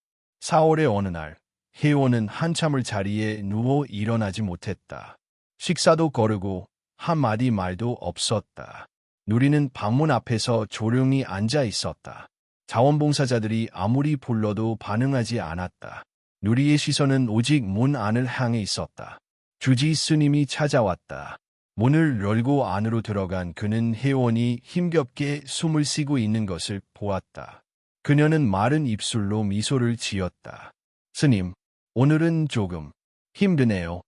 4월의 어느 날 혜원은 한참을 자리에 누워 일어나지 못했다. 식사도 거르고 한마디 말도 없었다. 누리는 방문 앞에서 조용히 앉아 있었다. 자원봉사자들이 아무리 불러도 반응하지 않았다. 누리의 시선은 오직 문 안을 향해 있었다. 주지 스님이 찾아왔다. 문을 열고 안으로 들어간 그는 혜원이 힘겹게 숨을 쉬고 있는 것을 보았다. 그녀는 마른 입술로 미소를 지었다. 스님, 오늘은 조금 힘드네요.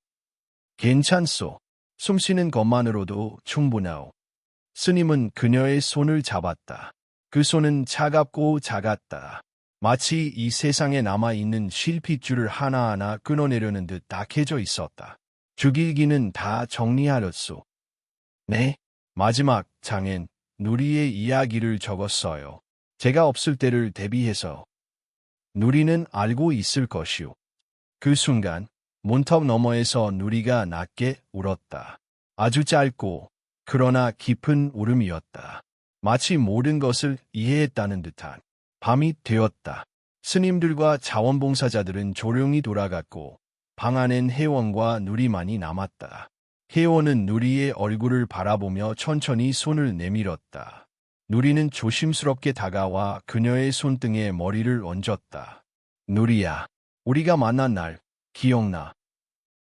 괜찮소. 숨쉬는 것만으로도 충분하오. 스님은 그녀의 손을 잡았다. 그 손은 차갑고 작았다. 마치 이 세상에 남아있는 실핏줄을 하나하나 끊어내려는 듯 딱해져 있었다. 죽일기는 다 정리하렸소. 네, 마지막 장엔 누리의 이야기를 적었어요. 제가 없을 때를 대비해서. 누리는 알고 있을 것이오. 그 순간 문턱 너머에서 누리가 낮게 울었다. 아주 짧고 그러나 깊은 울음이었다. 마치 모든 것을 이해했다는 듯한. 밤이 되었다. 스님들과 자원봉사자들은 조용히 돌아갔고 방 안엔 혜원과 누리만이 남았다. 혜원은 누리의 얼굴을 바라보며 천천히 손을 내밀었다. 누리는 조심스럽게 다가와 그녀의 손등에 머리를 얹었다. 누리야, 우리가 만난 날 기억나?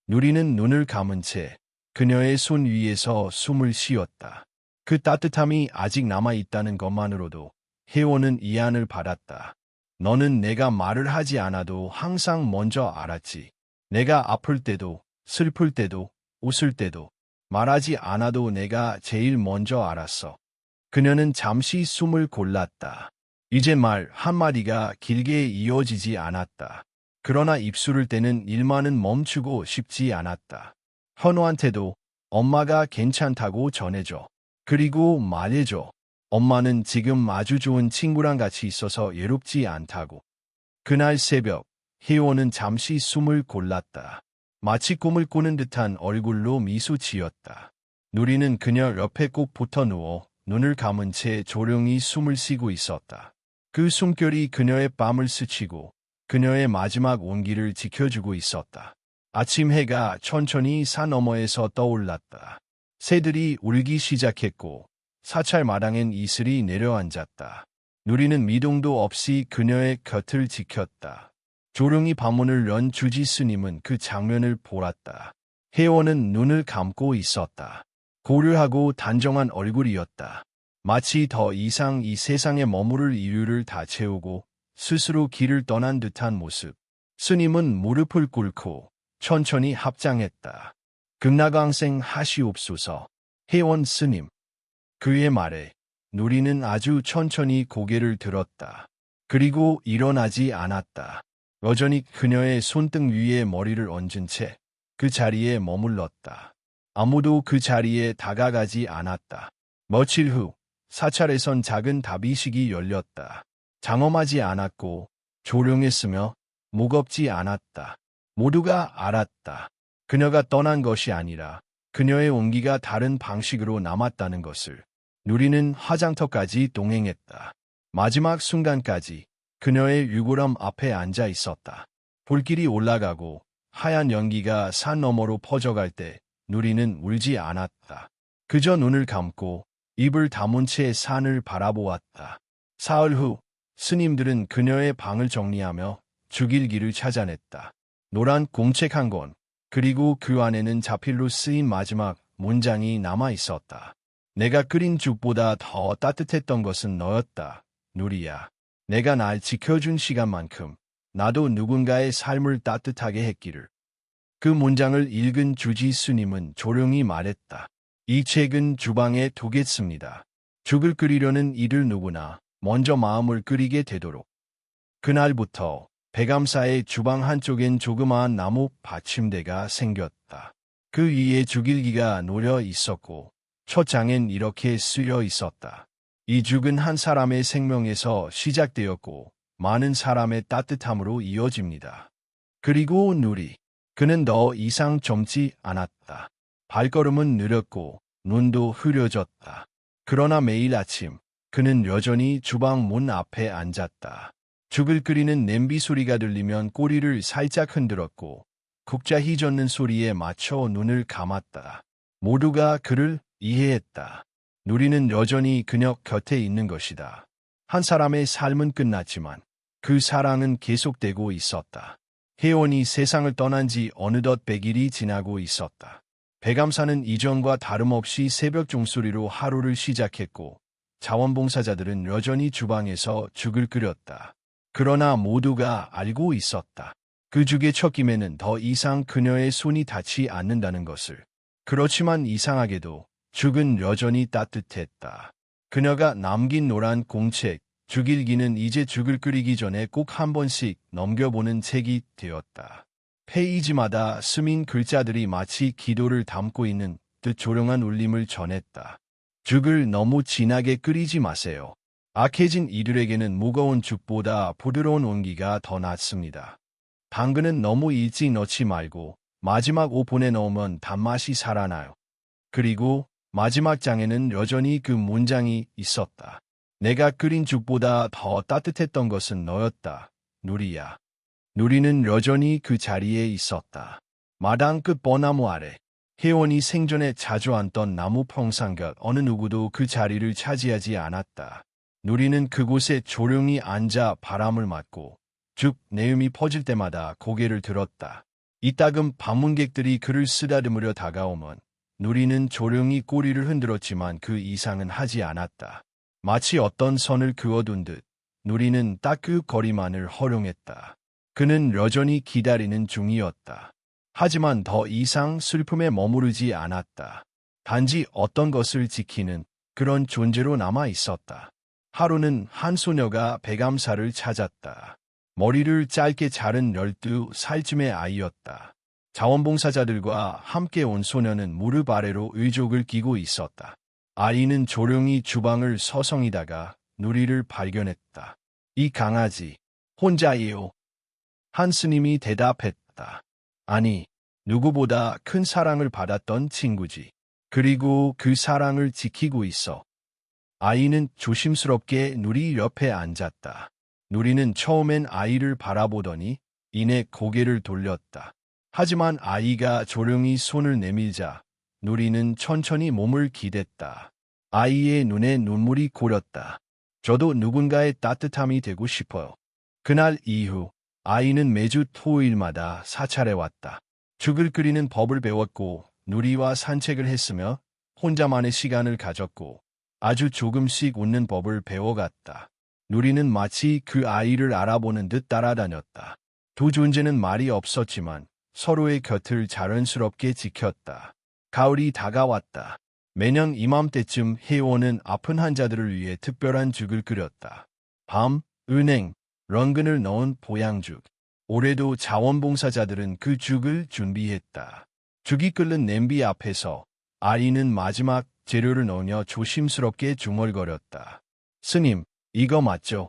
누리는 눈을 감은 채 그녀의 손 위에서 숨을 쉬었다. 그 따뜻함이 아직 남아있다는 것만으로도 혜원은 이안을 받았다. 너는 내가 말을 하지 않아도 항상 먼저 알았지. 내가 아플 때도, 슬플 때도, 웃을 때도, 말하지 않아도 내가 제일 먼저 알았어. 그녀는 잠시 숨을 골랐다. 이제 말 한마디가 길게 이어지지 않았다. 그러나 입술을 떼는 일만은 멈추고 싶지 않았다. 현우한테도 엄마가 괜찮다고 전해줘. 그리고 말해줘. 엄마는 지금 아주 좋은 친구랑 같이 있어서 외롭지 않다고. 그날 새벽, 혜원은 잠시 숨을 골랐다. 마치 꿈을 꾸는 듯한 얼굴로 미소 지었다. 누리는 그녀 옆에 꼭 붙어 누워 눈을 감은 채 조용히 숨을 쉬고 있었다. 그 숨결이 그녀의 뺨을 스치고 그녀의 마지막 온기를 지켜주고 있었다. 아침 해가 천천히 산 너머에서 떠올랐다. 새들이 울기 시작했고 사찰 마당엔 이슬이 내려앉았다. 누리는 미동도 없이 그녀의 곁을 지켰다. 조용히 방문을 연 주지 스님은 그 장면을 보았다. 혜원은 눈을 감고 있었다. 고요하고 단정한 얼굴이었다. 마치 더 이상 이 세상에 머무를 이유를 다 채우고 스스로 길을 떠난 듯한 모습. 스님은 무릎을 꿇고 천천히 합장했다. 극락왕생 하시옵소서. 혜원 스님. 그의 말에 누리는 아주 천천히 고개를 들었다. 그리고 일어나지 않았다. 여전히 그녀의 손등 위에 머리를 얹은 채 그 자리에 머물렀다. 아무도 그 자리에 다가가지 않았다. 며칠 후 사찰에선 작은 다비식이 열렸다. 장엄하지 않았고 조용했으며 무겁지 않았다. 모두가 알았다. 그녀가 떠난 것이 아니라 그녀의 온기가 다른 방식으로 남았다는 것을. 누리는 화장터까지 동행했다. 마지막 순간까지 그녀의 유골함 앞에 앉아 있었다. 불길이 올라가고 하얀 연기가 산 너머로 퍼져갈 때 누리는 울지 않았다. 그저 눈을 감고 입을 다문 채 산을 바라보았다. 사흘 후 스님들은 그녀의 방을 정리하며 죽일 길을 찾아냈다. 노란 공책 한 권, 그리고 그 안에는 자필로 쓰인 마지막 문장이 남아 있었다. 내가 끓인 죽보다 더 따뜻했던 것은 너였다, 누리야. 내가 날 지켜준 시간만큼 나도 누군가의 삶을 따뜻하게 했기를. 그 문장을 읽은 주지 스님은 조용히 말했다. 이 책은 주방에 두겠습니다. 죽을 끓이려는 이들 누구나 먼저 마음을 끓이게 되도록. 그날부터 백암사의 주방 한쪽엔 조그마한 나무 받침대가 생겼다. 그 위에 죽일기가 놓여 있었고 첫 장엔 이렇게 쓰여 있었다. 이 죽은 한 사람의 생명에서 시작되었고 많은 사람의 따뜻함으로 이어집니다. 그리고 누리. 그는 더 이상 젊지 않았다. 발걸음은 느렸고 눈도 흐려졌다. 그러나 매일 아침 그는 여전히 주방 문 앞에 앉았다. 죽을 끓이는 냄비 소리가 들리면 꼬리를 살짝 흔들었고 국자 휘젓는 소리에 맞춰 눈을 감았다. 모두가 그를 이해했다. 누리는 여전히 그녀 곁에 있는 것이다. 한 사람의 삶은 끝났지만 그 사랑은 계속되고 있었다. 혜원이 세상을 떠난 지 어느덧 100일이 지나고 있었다. 백암사는 이전과 다름없이 새벽 종소리로 하루를 시작했고 자원봉사자들은 여전히 주방에서 죽을 끓였다. 그러나 모두가 알고 있었다. 그 죽의 척김에는 더 이상 그녀의 손이 닿지 않는다는 것을. 그렇지만 이상하게도 죽은 여전히 따뜻했다. 그녀가 남긴 노란 공책, 죽일기는 이제 죽을 끓이기 전에 꼭 한 번씩 넘겨보는 책이 되었다. 페이지마다 스민 글자들이 마치 기도를 담고 있는 듯 조용한 울림을 전했다. 죽을 너무 진하게 끓이지 마세요. 악해진 이들에게는 무거운 죽보다 부드러운 온기가 더 낫습니다. 당근은 너무 일찍 넣지 말고 마지막 5분에 넣으면 단맛이 살아나요. 그리고 마지막 장에는 여전히 그 문장이 있었다. 내가 끓인 죽보다 더 따뜻했던 것은 너였다, 누리야. 누리는 여전히 그 자리에 있었다. 마당 끝 뻐나무 아래 혜원이 생전에 자주 앉던 나무 평상곁 어느 누구도 그 자리를 차지하지 않았다. 누리는 그곳에 조용히 앉아 바람을 맞고 쭉 내음이 퍼질 때마다 고개를 들었다. 이따금 방문객들이 그를 쓰다듬으려 다가오면 누리는 조용히 꼬리를 흔들었지만 그 이상은 하지 않았다. 마치 어떤 선을 그어둔 듯 누리는 딱 그 거리만을 허용했다. 그는 여전히 기다리는 중이었다. 하지만 더 이상 슬픔에 머무르지 않았다. 단지 어떤 것을 지키는 그런 존재로 남아 있었다. 하루는 한 소녀가 백암사를 찾았다. 머리를 짧게 자른 12살쯤의 아이였다. 자원봉사자들과 함께 온 소녀는 무릎 아래로 의족을 끼고 있었다. 아이는 조용히 주방을 서성이다가 누리를 발견했다. 이 강아지, 혼자예요. 한 스님이 대답했다. 아니, 누구보다 큰 사랑을 받았던 친구지. 그리고 그 사랑을 지키고 있어. 아이는 조심스럽게 누리 옆에 앉았다. 누리는 처음엔 아이를 바라보더니 이내 고개를 돌렸다. 하지만 아이가 조용히 손을 내밀자 누리는 천천히 몸을 기댔다. 아이의 눈에 눈물이 고렸다. 저도 누군가의 따뜻함이 되고 싶어요. 그날 이후 아이는 매주 토요일마다 사찰에 왔다. 죽을 끓이는 법을 배웠고 누리와 산책을 했으며 혼자만의 시간을 가졌고 아주 조금씩 웃는 법을 배워갔다. 누리는 마치 그 아이를 알아보는 듯 따라다녔다. 두 존재는 말이 없었지만 서로의 곁을 자연스럽게 지켰다. 가을이 다가왔다. 매년 이맘때쯤 혜원은 아픈 환자들을 위해 특별한 죽을 끓였다. 밤, 은행, 런근을 넣은 보양죽. 올해도 자원봉사자들은 그 죽을 준비했다. 죽이 끓는 냄비 앞에서 아이는 마지막 재료를 넣으며 조심스럽게 중얼거렸다. 스님, 이거 맞죠?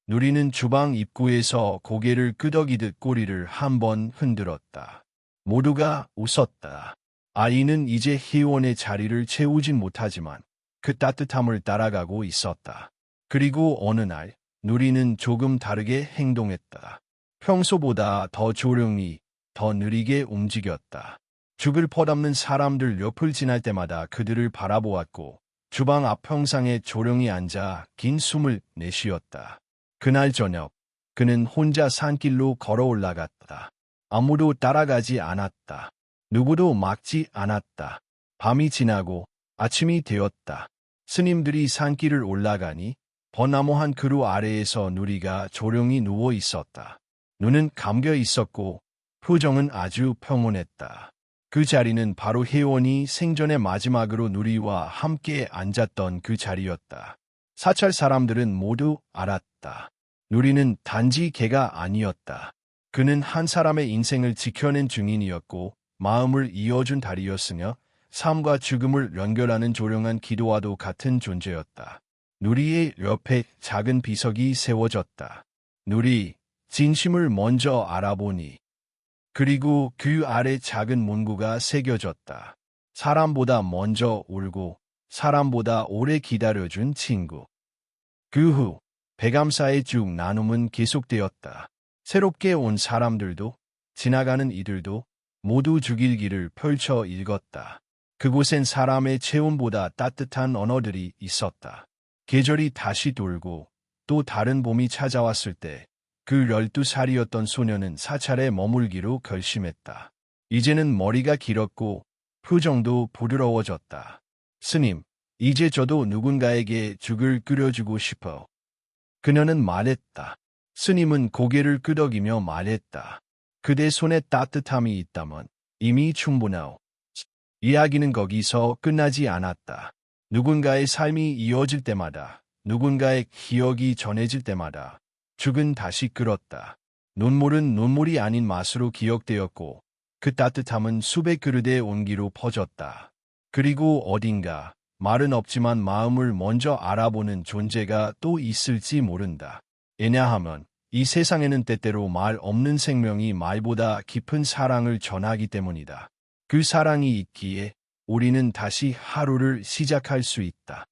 누리는 주방 입구에서 고개를 끄덕이듯 꼬리를 한번 흔들었다. 모두가 웃었다. 아이는 이제 혜원의 자리를 채우진 못하지만 그 따뜻함을 따라가고 있었다. 그리고 어느 날 누리는 조금 다르게 행동했다. 평소보다 더 조용히, 더 느리게 움직였다. 죽을 퍼담는 사람들 옆을 지날 때마다 그들을 바라보았고 주방 앞 평상에 조용히 앉아 긴 숨을 내쉬었다. 그날 저녁 그는 혼자 산길로 걸어 올라갔다. 아무도 따라가지 않았다. 누구도 막지 않았다. 밤이 지나고 아침이 되었다. 스님들이 산길을 올라가니 벚나무 한 그루 아래에서 누리가 조용히 누워 있었다. 눈은 감겨 있었고 표정은 아주 평온했다. 그 자리는 바로 혜원이 생전에 마지막으로 누리와 함께 앉았던 그 자리였다. 사찰 사람들은 모두 알았다. 누리는 단지 개가 아니었다. 그는 한 사람의 인생을 지켜낸 증인이었고 마음을 이어준 다리였으며 삶과 죽음을 연결하는 조용한 기도와도 같은 존재였다. 누리의 옆에 작은 비석이 세워졌다. 누리, 진심을 먼저 알아보니. 그리고 그 아래 작은 문구가 새겨졌다. 사람보다 먼저 울고 사람보다 오래 기다려준 친구. 그 후 백암사의 쭉 나눔은 계속되었다. 새롭게 온 사람들도 지나가는 이들도 모두 죽일 길을 펼쳐 읽었다. 그곳엔 사람의 체온보다 따뜻한 언어들이 있었다. 계절이 다시 돌고 또 다른 봄이 찾아왔을 때 그 12살이었던 소녀는 사찰에 머물기로 결심했다. 이제는 머리가 길었고 표정도 부드러워졌다. 스님, 이제 저도 누군가에게 죽을 끓여주고 싶어. 그녀는 말했다. 스님은 고개를 끄덕이며 말했다. 그대 손에 따뜻함이 있다면 이미 충분하오. 이야기는 거기서 끝나지 않았다. 누군가의 삶이 이어질 때마다, 누군가의 기억이 전해질 때마다 죽은 다시 끓었다. 눈물은 눈물이 아닌 맛으로 기억되었고 그 따뜻함은 수백 그릇의 온기로 퍼졌다. 그리고 어딘가 말은 없지만 마음을 먼저 알아보는 존재가 또 있을지 모른다. 왜냐하면 이 세상에는 때때로 말 없는 생명이 말보다 깊은 사랑을 전하기 때문이다. 그 사랑이 있기에 우리는 다시 하루를 시작할 수 있다.